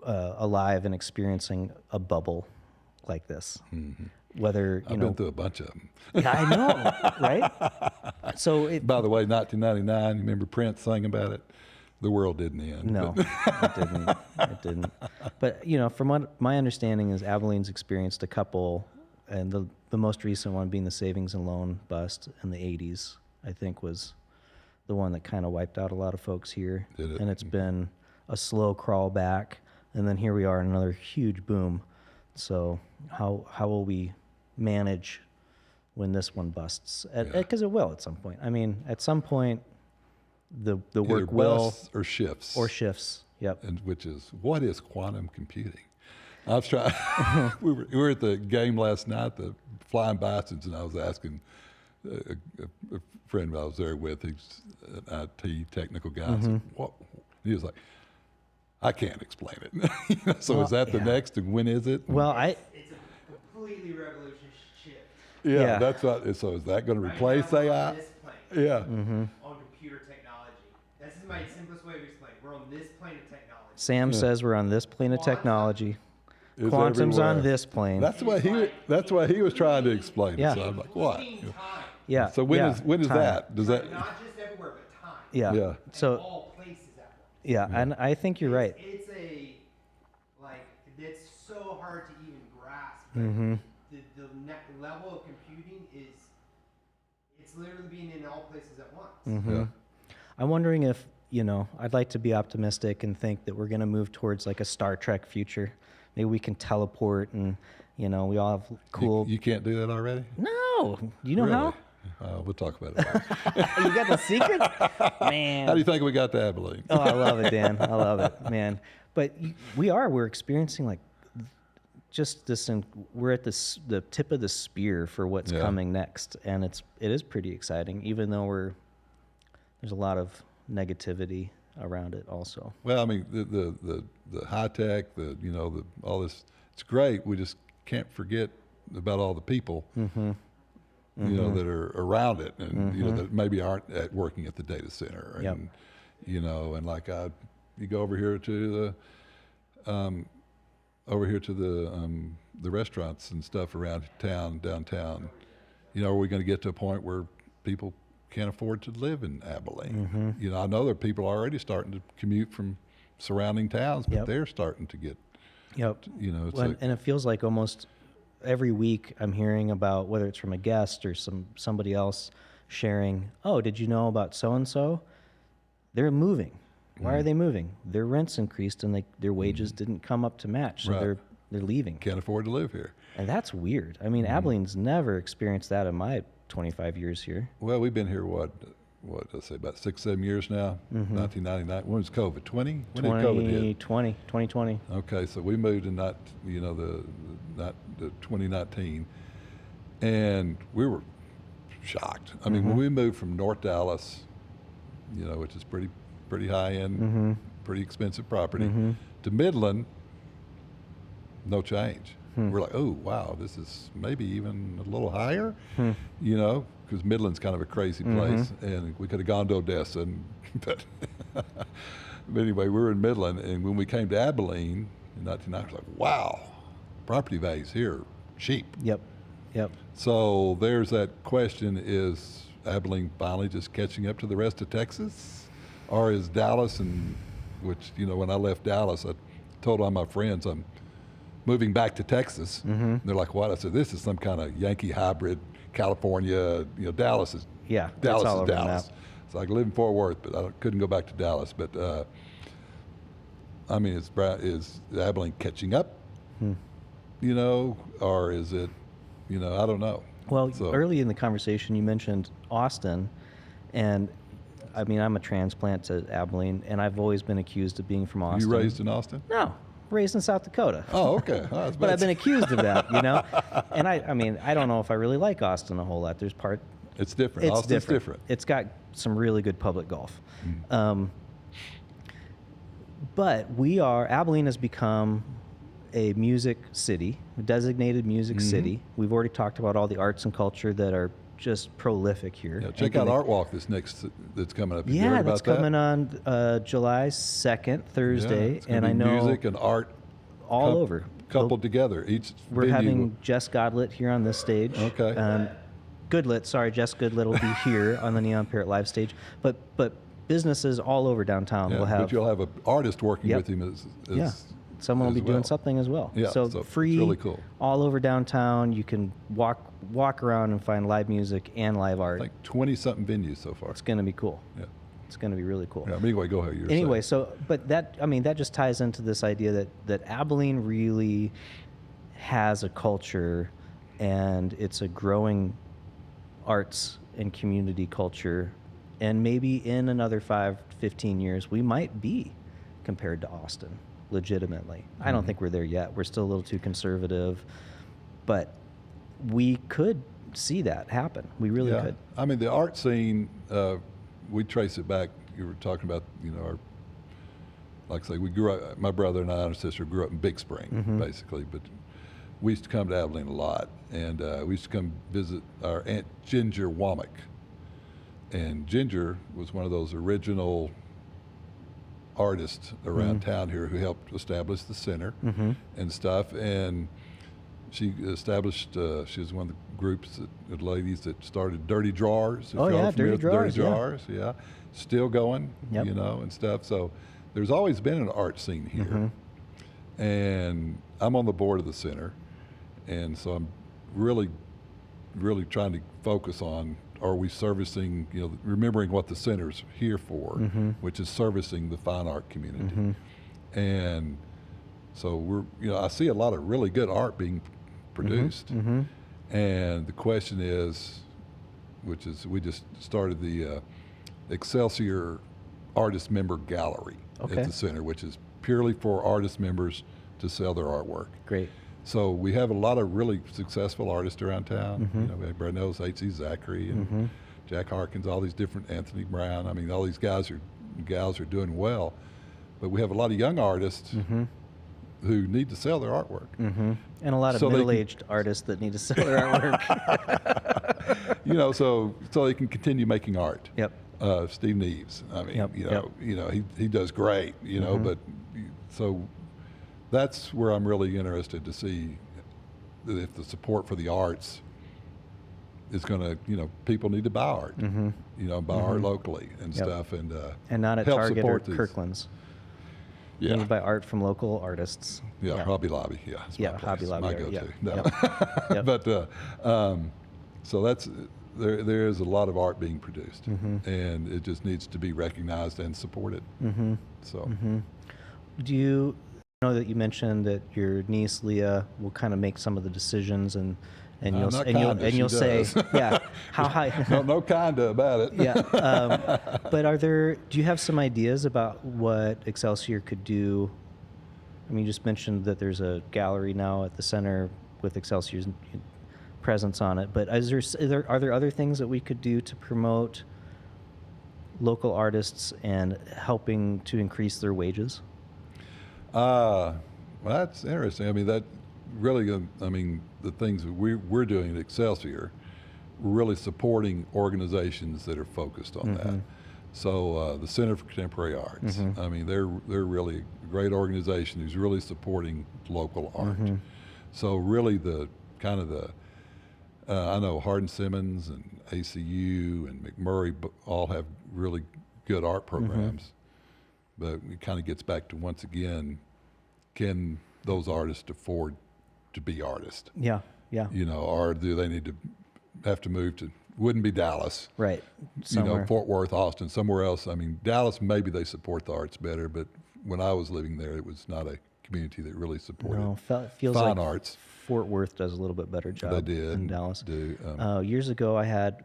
alive and experiencing a bubble like this. Whether I've been through a bunch of them. Yeah, I know, right? So, by the way, 1999. You remember Prince sang about it? The world didn't end. No, it didn't. It didn't. But from what my understanding is, Abilene's experienced a couple and the most recent one being the savings and loan bust in the 80s, I think was the one that kind of wiped out a lot of folks here. Did it? And it's been a slow crawl back, and then here we are in another huge boom. So how will we manage when this one busts? Because it will at some point. I mean, at some point, the work Either will busts or shifts. or shifts. Yep. And which is, what is quantum computing? I was trying. we were at the game last night, the Flying Bisons, and I was asking a friend I was there with, he's an IT technical guy. I said, what? He was like, I can't explain it. So is that the next, and when is it? Well, It's a completely revolutionary shift. Yeah, that's what. So is that going to replace Right now, AI? we're on this plane, Yeah. on computer technology. This is my simplest way to explain. We're on this plane of technology. Sam says we're on this plane of technology. It's Quantum's everywhere. on this plane. That's what he was trying to explain. Yeah. It. So I'm like, what? Including time. Yeah. So when is time. that? Does that? Not just everywhere, but time. Yeah. Yeah. So All places at once. yeah, and I think you're right. It's it's so hard to even grasp. Mm-hmm. The level of computing it's literally being in all places at once. Mm-hmm. Yeah. I'm wondering if, I'd like to be optimistic and think that we're going to move towards like a Star Trek future. Maybe we can teleport and, we all have cool. You can't do that already? No. You know Really? how? We'll talk about it. You got the secret? Man. How do you think we got to Abilene? Oh, I love it, Dan. I love it, man. But we're experiencing like just this, we're at the tip of the spear for what's coming next. And it is pretty exciting, even though there's a lot of negativity around it also. Well, I mean, the high tech, all this, it's great. We just can't forget about all the people, that are around it, and that maybe aren't working at the data center, and and like you go over here to the restaurants and stuff around town, downtown. Are we going to get to a point where people can't afford to live in Abilene? I know there are people already starting to commute from surrounding towns, but they're starting to get. It's and it feels like almost every week I'm hearing about, whether it's from a guest or somebody else sharing, oh, did you know about so and so? They're moving. Why are they moving? Their rents increased and their wages didn't come up to match, so they're leaving. Can't afford to live here. And that's weird. I mean, Abilene's never experienced that in my 25 years here. Well, we've been here let's say about 6-7 years now. 1999. When was COVID? 20? When did COVID hit? 2020. Okay, so we moved in the 2019, and we were shocked. I mean, when we moved from North Dallas, which is pretty high end, pretty expensive property, to Midland, no change. We're like, oh wow, this is maybe even a little higher, because Midland's kind of a crazy place, and we could have gone to Odessa, but anyway, we were in Midland, and when we came to Abilene in 1990, I was like, wow, property values here are cheap. Yep. So there's that question: is Abilene finally just catching up to the rest of Texas, or is Dallas? And which when I left Dallas, I told all my friends I'm moving back to Texas. And they're like, what? I said, this is some kind of Yankee hybrid. California, Dallas is Dallas all is over Dallas. So I live in Fort Worth, but I couldn't go back to Dallas. But I mean, is Abilene catching up? Or is it? I don't know. Well, early in the conversation, you mentioned Austin, and I mean, I'm a transplant to Abilene, and I've always been accused of being from Austin. You raised in Austin? No, raised in South Dakota. Oh, okay. But I've been accused of that, And I mean, I don't know if I really like Austin a whole lot. It's different. It's Austin's different. It's got some really good public golf. But Abilene has become a music city, a designated music city. We've already talked about all the arts and culture that are just prolific here. Yeah, check out Art Walk that's coming up. Yeah, that's coming on July 2nd, Thursday. Yeah, it's and I know music and art all over coupled together. We're having Jess Godlet here on this stage. Okay. Jess Goodlet will be here on the Neon Parrot live stage. But businesses all over downtown will have. But you'll have an artist working with him as someone will as be doing well. something as well. Yeah, So, so it's free, really cool. all over downtown. You can walk around and find live music and live art. Like 20-something venues so far. It's going to be cool. Yeah. It's going to be really cool. Yeah, but anyway, go ahead. You were Anyway, saying. so but that that just ties into this idea that Abilene really has a culture, and it's a growing arts and community culture, and maybe in another 5-15 years we might be compared to Austin legitimately. I don't think we're there yet. We're still a little too conservative, but we could see that happen. We really Yeah. could. I mean, the art scene, we trace it back. You were talking about, like I say, we grew up, my brother and I and our sister grew up in Big Spring, basically, but we used to come to Abilene a lot, and we used to come visit our Aunt Ginger Womack. And Ginger was one of those original artists around town here who helped establish the center and stuff. And she established, she was one of the groups, the ladies that started Dirty Drawers. Oh, yeah, Dirty Drawers, yeah. Dirty Drawers, yeah. Still going, Yep. and stuff. So there's always been an art scene here. And I'm on the board of the center. And so I'm really, really trying to focus on, are we servicing, remembering what the center's here for, which is servicing the fine art community. And so I see a lot of really good art being produced. And the question is, which is, we just started the Excelsior Artist Member Gallery Okay. at the center, which is purely for artist members to sell their artwork. Great. So we have a lot of really successful artists around town. We have Brad Knows, H.C. Zachary, and Jack Harkins, all these different, Anthony Brown. I mean, all these guys and gals are doing well. But we have a lot of young artists who need to sell their artwork. And a lot of So they can- middle-aged artists that need to sell their artwork. So they can continue making art. Yep. Steve Neves, I mean, Yep. he does great, but so that's where I'm really interested to see that if the support for the arts is going to, people need to buy art, buy art locally and Yep. stuff, and And not at help Target or support these. Kirkland's. Yeah, You need to buy art from local artists. yeah, Hobby Lobby, yeah, it's Yeah, my place, Hobby Lobby, my yeah, go-to. yeah. No. Yep. But so that's there is a lot of art being produced, and it just needs to be recognized and supported. So. Do you know that you mentioned that your niece Leah will kind of make some of the decisions, and you'll not and you'll kinda, and she you'll say, does. yeah, how high? No kinda about it. Yeah. But do you have some ideas about what Excelsior could do? I mean, you just mentioned that there's a gallery now at the center with Excelsior's presence on it, but are there other things that we could do to promote local artists and helping to increase their wages? Well, that's interesting. I mean, that really, the things that we're doing at Excelsior, we're really supporting organizations that are focused on that. So the Center for Contemporary Arts, I mean, they're really a great organization who's really supporting local art. So really I know Hardin Simmons and ACU and McMurray all have really good art programs, but it kind of gets back to, once again, can those artists afford to be artists? Yeah. Or do they need to have to move to, wouldn't be Dallas, Right. Somewhere. Fort Worth, Austin, somewhere else. I mean, Dallas, maybe they support the arts better, but when I was living there, it was not a community that really supported it feels fine like arts. Fort Worth does a little bit better job They did than Dallas. do. Years ago, I had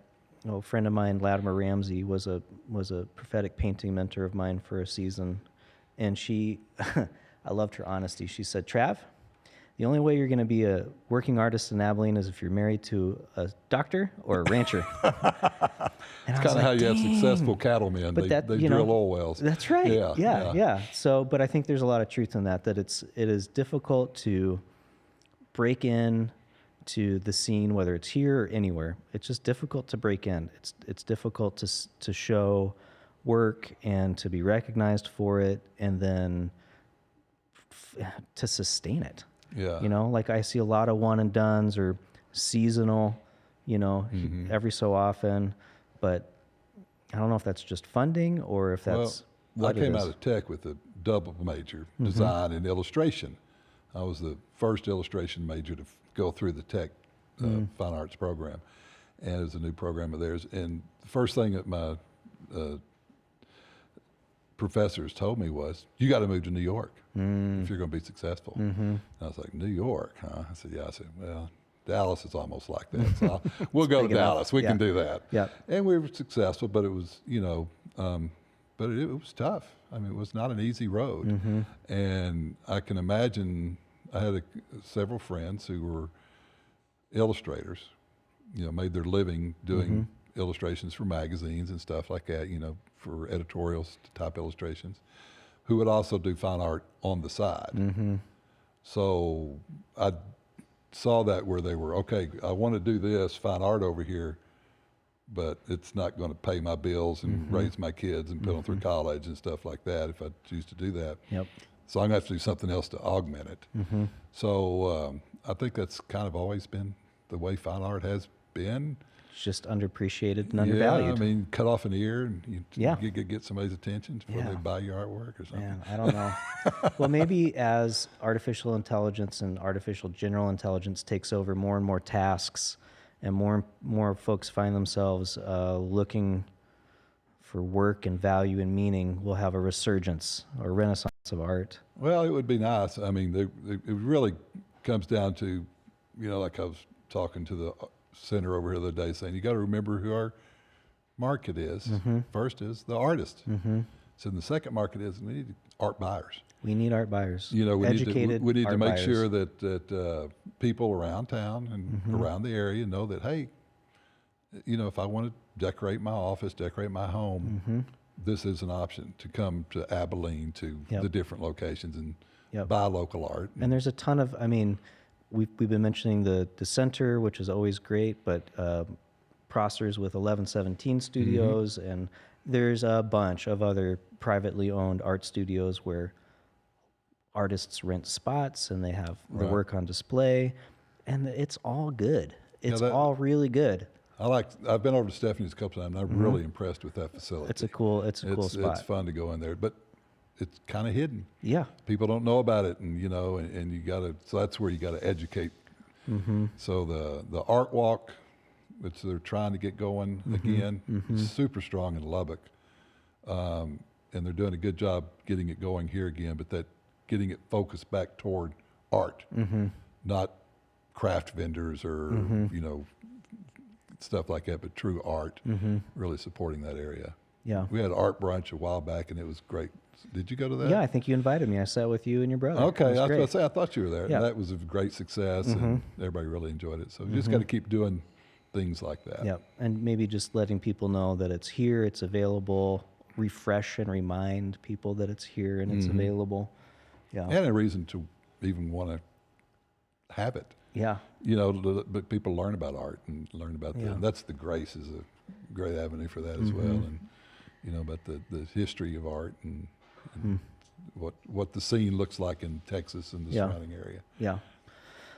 a friend of mine, Latimer Ramsey, was a prophetic painting mentor of mine for a season, and she, I loved her honesty. She said, "Trav, the only way you're going to be a working artist in Abilene is if you're married to a doctor or a rancher." And It's kind of how you have "Dang." successful cattlemen. But They drill oil wells. That's right. Yeah. Yeah. So, but I think there's a lot of truth in that it is difficult to break in to the scene, whether it's here or anywhere. It's just difficult to break in. It's difficult to show work and to be recognized for it, and then to sustain it. Yeah. Like I see a lot of one and dones or seasonal, every so often, but I don't know if that's just funding or if that's Well, I what it came is. out of tech with a double major, design and illustration. I was the first illustration major to go through the Tech Fine Arts program, and it was a new program of theirs. And the first thing that my professors told me was, you got to move to New York if you're going to be successful. And I was like, New York, huh? I said, yeah. I said, well, Dallas is almost like that. So we'll go to Dallas. We can do that. Yeah. And we were successful, but it was, but it was tough. I mean, it was not an easy road. And I can imagine, I had several friends who were illustrators, made their living doing illustrations for magazines and stuff like that, for editorials type illustrations, who would also do fine art on the side. So I saw that where they were, okay, I want to do this fine art over here, but it's not going to pay my bills and raise my kids and put them through college and stuff like that if I choose to do that. Yep. So I'm going to have to do something else to augment it. So I think that's kind of always been the way fine art has been. It's just underappreciated and undervalued. Yeah, I mean, cut off an ear and you get somebody's attention before Yeah. they buy your artwork or something. Man, I don't know. Well, maybe as artificial intelligence and artificial general intelligence takes over more and more tasks, and more folks find themselves looking for work and value and meaning, we'll have a resurgence or renaissance of art. Well, it would be nice. I mean, it really comes down to, like I was talking to the center over here the other day saying, you got to remember who our market is. First is the artist. So the second market is we need art buyers. We need art buyers. We Educated need to art make buyers. sure that people around town and around the area know that, hey, if I want to decorate my office, decorate my home, this is an option to come to Abilene, to the different locations and buy local art. And there's a ton of, we've been mentioning the center, which is always great, but Prosser's with 1117 Studios, and there's a bunch of other privately owned art studios where artists rent spots and they have the work on display, and it's all good. It's all really good. I've been over to Stephanie's a couple times, and I'm really impressed with that facility. It's a cool spot. It's fun to go in there, but it's kind of hidden. Yeah. People don't know about it, and and you gotta. So that's where you gotta educate. So the art walk, which they're trying to get going again, super strong in Lubbock, and they're doing a good job getting it going here again. But getting it focused back toward art, not craft vendors or stuff like that, but true art. Really supporting that area. Yeah. We had art brunch a while back, and it was great. Did you go to that? Yeah, I think you invited me. I sat with you and your brother. Okay, It was I was great. going to say, I thought you were there. Yeah. And that was a great success, and everybody really enjoyed it. So you just got to keep doing things like that. Yep, and maybe just letting people know that it's here, it's available, refresh and remind people that it's here and it's available. Yeah. And a reason to even want to have it. Yeah. But people learn about art and learn about Yeah. and that's the Grace is a great avenue for that as well. And, about the history of art and what the scene looks like in Texas and the surrounding area. Yeah.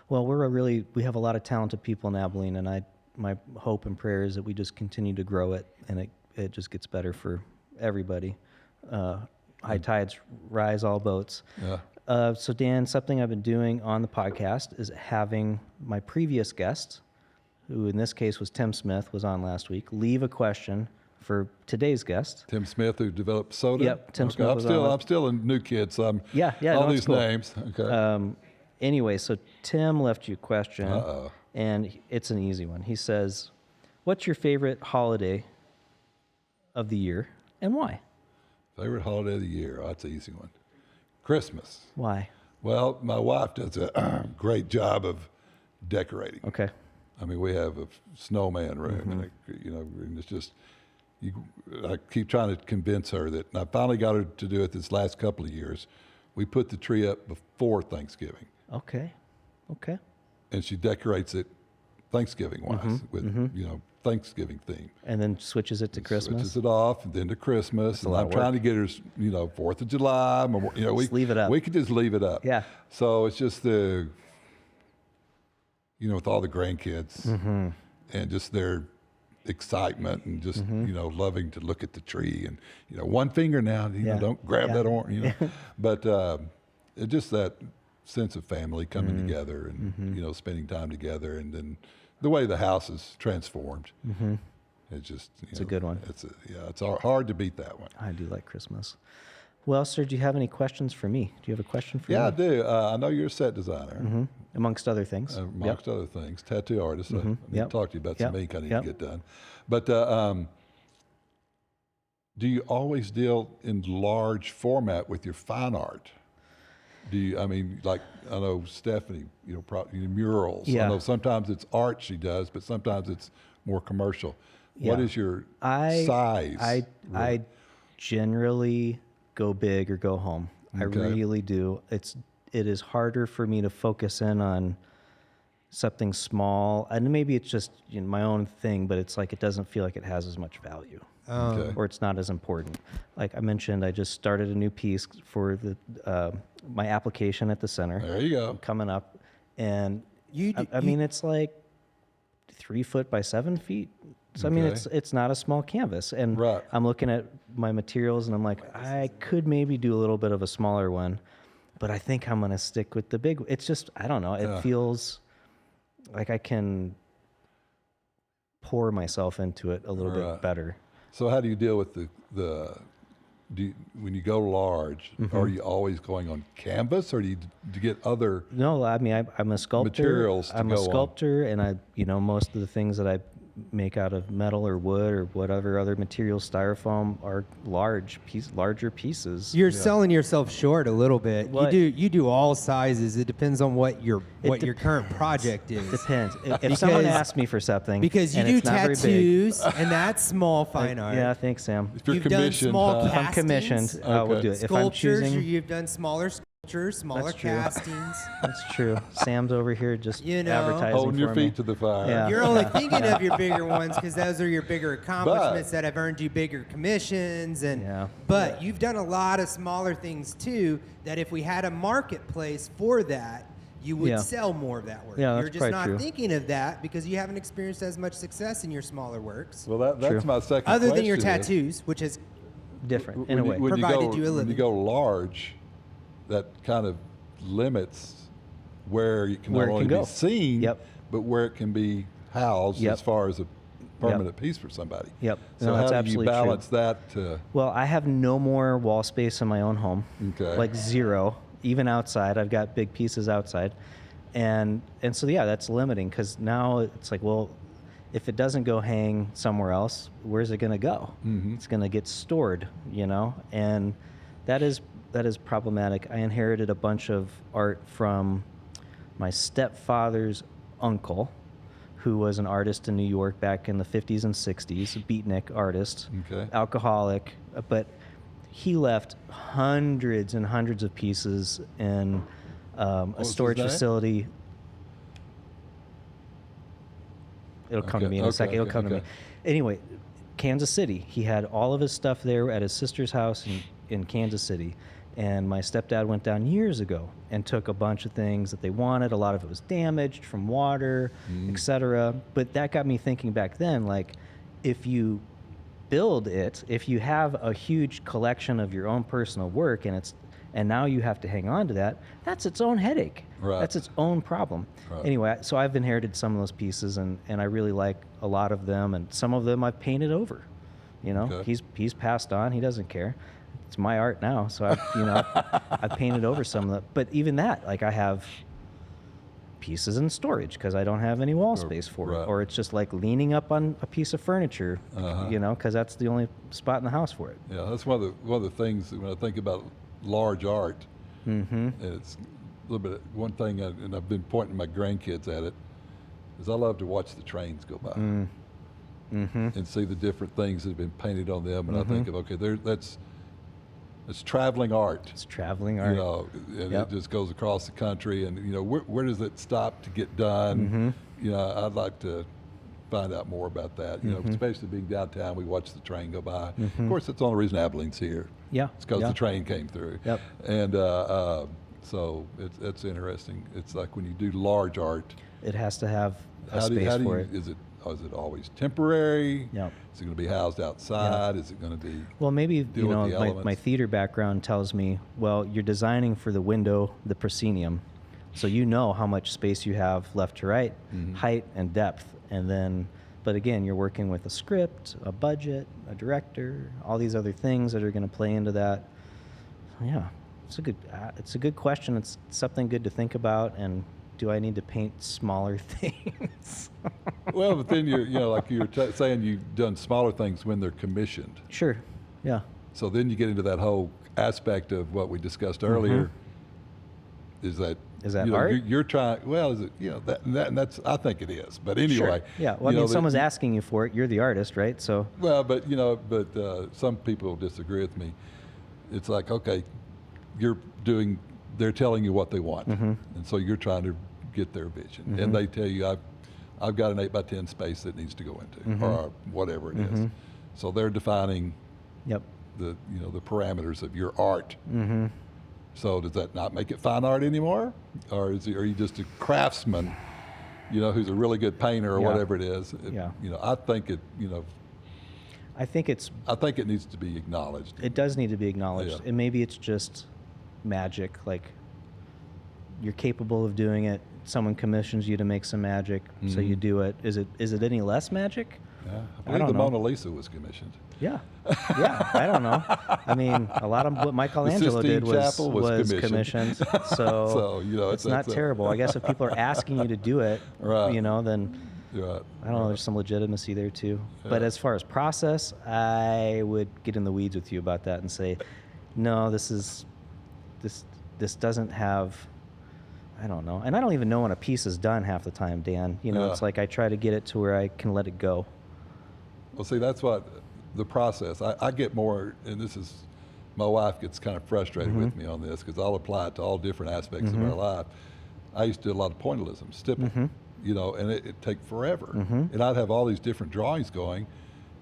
Well, we have a lot of talented people in Abilene, and my hope and prayer is that we just continue to grow it, and it just gets better for everybody. High tides rise all boats. Yeah. So Dan, something I've been doing on the podcast is having my previous guest, who in this case was Tim Smith, was on last week, leave a question for today's guest. Tim Smith, who developed soda. Yep, Tim Smith was I'm still a new kid, so I'm Yeah, all no, it's these cool. names. Okay. Anyway, so Tim left you a question, Uh-oh. and it's an easy one. He says, "What's your favorite holiday of the year, and why?" Favorite holiday of the year? Oh, that's an easy one. Christmas. Why? Well, my wife does a great job of decorating. Okay. I mean, we have a snowman room, and and it's just, I keep trying to convince her that, and I finally got her to do it this last couple of years. We put the tree up before Thanksgiving, Okay. and she decorates it Thanksgiving-wise with, Thanksgiving theme. And then switches it to Christmas. Switches it off, and then to Christmas. a And lot I'm of trying work. to get her, 4th of July. Just leave it up. We could just leave it up. Yeah. So it's just with all the grandkids and just their excitement and just loving to look at the tree and one finger now, don't grab that orange, but it just that sense of family coming together and spending time together, and then the way the house is transformed. It's just it's a good one. It's hard to beat that one. I do like Christmas. Well, sir, do you have any questions for me? Do you have a question for me? Yeah, I do. I know you're a set designer. Amongst other things. Amongst other things. Tattoo artist. I need to talk to you about some ink I need to get done. But do you always deal in large format with your fine art? Do you, I know Stephanie, murals. I know sometimes it's art she does, but sometimes it's more commercial. What is your size? I generally go big or go home. I really do. It is harder for me to focus in on something small, and maybe it's just my own thing, but it's like it doesn't feel like it has as much value, or it's not as important. Like I mentioned, I just started a new piece for the my application at the center. There you go. Coming up, and it's like 3 foot by 7 feet. So I mean, it's not a small canvas, and I'm looking at my materials, and I'm like, I could maybe do a little bit of a smaller one, but I think I'm gonna stick with the big. It's just I don't know. It feels like I can pour myself into it a little bit better. So how do you deal with when you go large? Are you always going on canvas, or do you get other? No, I mean I'm a sculptor. Materials. I'm a sculptor, and I most of the things that I make out of metal or wood or whatever other materials, styrofoam, are larger pieces. You're selling yourself short a little bit. What? You do all sizes. It depends on what your current project is. Depends. If someone asks me for something, because you do tattoos, and that's small fine art. Yeah, thanks, Sam. If you're You've done small castings. If I'm commissioned, we'll do it. If I'm Sculptures, choosing, you've done smaller sculptures, smaller castings. That's true. Sam's over here just advertising holding your for feet me. to the fire. Yeah. You're only thinking of your bigger ones because those are your bigger accomplishments that have earned you bigger commissions. But you've done a lot of smaller things too, that if we had a marketplace for that, you would sell more of that work. Yeah, You're just not true. thinking of that because you haven't experienced as much success in your smaller works. Well, that's my second Other than your question is, tattoos, which is different in a way. provided you a living. When you go large, that kind of limits where it can not only be seen, but where it can be housed as far as a permanent piece for somebody. No, So that's how do you absolutely balance true. that? Well, I have no more wall space in my own home. Like zero. Even outside, I've got big pieces outside. And so, that's limiting because now it's like, well, if it doesn't go hang somewhere else, where's it going to go? It's going to get stored, and that is problematic. I inherited a bunch of art from my stepfather's uncle, who was an artist in New York back in the 50s and 60s, a beatnik artist, alcoholic, but he left hundreds and hundreds of pieces in a storage facility. It'll come to me in a second. It'll come to me. Anyway, Kansas City. He had all of his stuff there at his sister's house in Kansas City. And my stepdad went down years ago and took a bunch of things that they wanted. A lot of it was damaged from water, etc. But that got me thinking back then, like, if you build it, if you have a huge collection of your own personal work and now you have to hang on to that, that's its own headache. That's its own problem. Anyway, so I've inherited some of those pieces, and I really like a lot of them, and some of them I've painted over. He's passed on. He doesn't care. It's my art now, so I painted over some of that. But even that, like, I have pieces in storage because I don't have any wall space for it, or it's just like leaning up on a piece of furniture, because that's the only spot in the house for it. Yeah, that's one of the things when I think about large art. And it's a little bit one thing, and I've been pointing my grandkids at it, is I love to watch the trains go by and see the different things that have been painted on them, and I think of it's traveling art. It's traveling art. And it just goes across the country, and where does it stop to get done? I'd like to find out more about that. Especially being downtown, we watch the train go by. Of course, that's the only reason Abilene's here. It's because the train came through. And so it's interesting. It's like when you do large art, it has to have a space for it. Is it is it always temporary? Yep. Is it going to be housed outside? Is it going to be Well, maybe, deal with the elements? my theater background tells me, well, you're designing for the window, the proscenium, so you know how much space you have left to right, height and depth, and then, but again, you're working with a script, a budget, a director, all these other things that are going to play into that. Yeah, it's a good question. It's something good to think about. And do I need to paint smaller things? Well, but then like you're saying, you've done smaller things when they're commissioned. Sure. Yeah. So then you get into that whole aspect of what we discussed earlier. Is that art? You're trying. Well, is it and that's I think it is. But anyway. Sure. Yeah. Well, I mean, someone's asking you for it. You're the artist, right? So. Well, but some people disagree with me. It's like, okay, they're telling you what they want, and so you're trying to get their vision, and they tell you, I've got an 8x10 space that needs to go into, or whatever it is. So they're defining, the the parameters of your art. So does that not make it fine art anymore, or are you just a craftsman, who's a really good painter or whatever it is? I think it, I think it needs to be acknowledged. It does need to be acknowledged, Yeah. and maybe it's just magic. Like, you're capable of doing it. Someone commissions you to make some magic, so you do it. Is it any less magic? Yeah, I believe the Mona Lisa was commissioned. Yeah, I don't know. I mean, a lot of what Michelangelo did was commissioned. So, it's not terrible. I guess if people are asking you to do it, Right. Then Right. I don't know. There's some legitimacy there too. But as far as process, I would get in the weeds with you about that and say, no, this doesn't have. I don't know. And I don't even know when a piece is done half the time, Dan. It's like I try to get it to where I can let it go. Well, see, that's what the process. I get more, and this is, my wife gets kind of frustrated with me on this because I'll apply it to all different aspects of our life. I used to do a lot of pointillism, stipple, and it'd take forever. And I'd have all these different drawings going,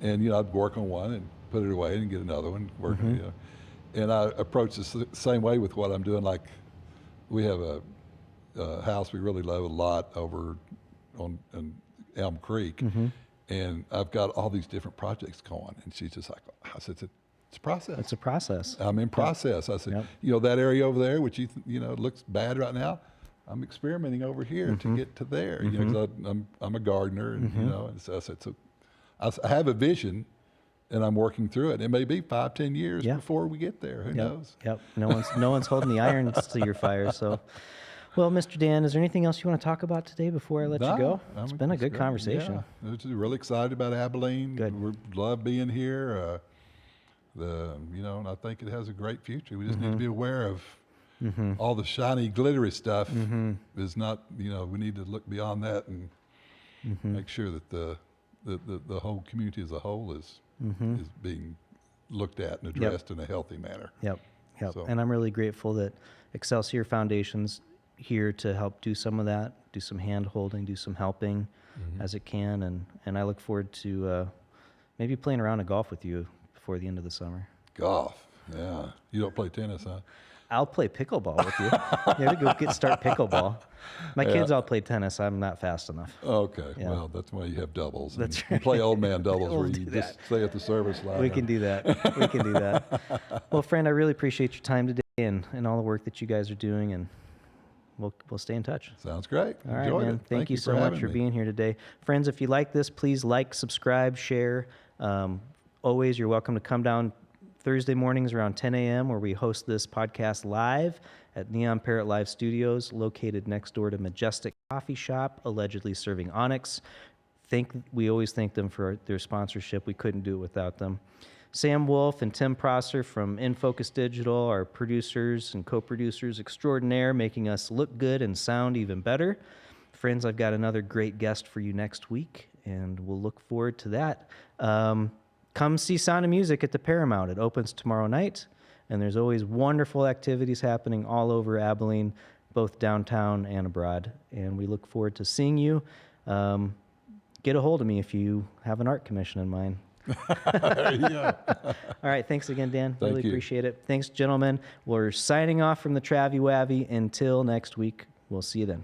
and I'd work on one and put it away and get another one working. And I approach this the same way with what I'm doing. Like, we have a house we really love a lot over on Elm Creek. And I've got all these different projects going. And she's just like, I said, it's a process. It's a process. I'm in process. I said, that area over there, which looks bad right now, I'm experimenting over here to get to there. Because I'm a gardener, and and so I said, so I have a vision, and I'm working through it. It may be 5-10 years before we get there. Who knows? Yep. No one's holding the irons to your fire. So. Well, Mr. Dan, is there anything else you want to talk about today before I let you go? It's been a good conversation. Yeah. I'm just really excited about Abilene. Good. We love being here. And I think it has a great future. We just need to be aware of all the shiny, glittery stuff. Is not, we need to look beyond that and make sure that the whole community as a whole is being looked at and addressed in a healthy manner. Yep. So. And I'm really grateful that Excelsior Foundation's here to help do some of that, do some hand holding, do some helping as it can, and I look forward to maybe playing around a golf with you before the end of the summer. Golf, yeah. You don't play tennis, huh? I'll play pickleball with you. Maybe go start pickleball. My kids all play tennis. I'm not fast enough. Okay, well, that's why you have doubles. That's right. You play old man doubles where you just stay at the service line. We can do that. Well, friend, I really appreciate your time today and all the work that you guys are doing, and we'll stay in touch. Sounds great. All right, man. Thank you so much for being here today. Friends, if you like this, please like, subscribe, share. Always, you're welcome to come down Thursday mornings around 10 a.m. where we host this podcast live at Neon Parrot Live Studios, located next door to Majestic Coffee Shop, allegedly serving Onyx. We always thank them for their sponsorship. We couldn't do it without them. Sam Wolf and Tim Prosser from InFocus Digital are producers and co-producers extraordinaire, making us look good and sound even better. Friends, I've got another great guest for you next week, and we'll look forward to that. Come see Sound of Music at the Paramount. It opens tomorrow night, and there's always wonderful activities happening all over Abilene, both downtown and abroad, and we look forward to seeing you. Get a hold of me if you have an art commission in mind. There you go. All right, thanks again, Dan. Thank really you. Appreciate it. Thanks, gentlemen. We're signing off from the Travi Wavi. Until next week, we'll see you then.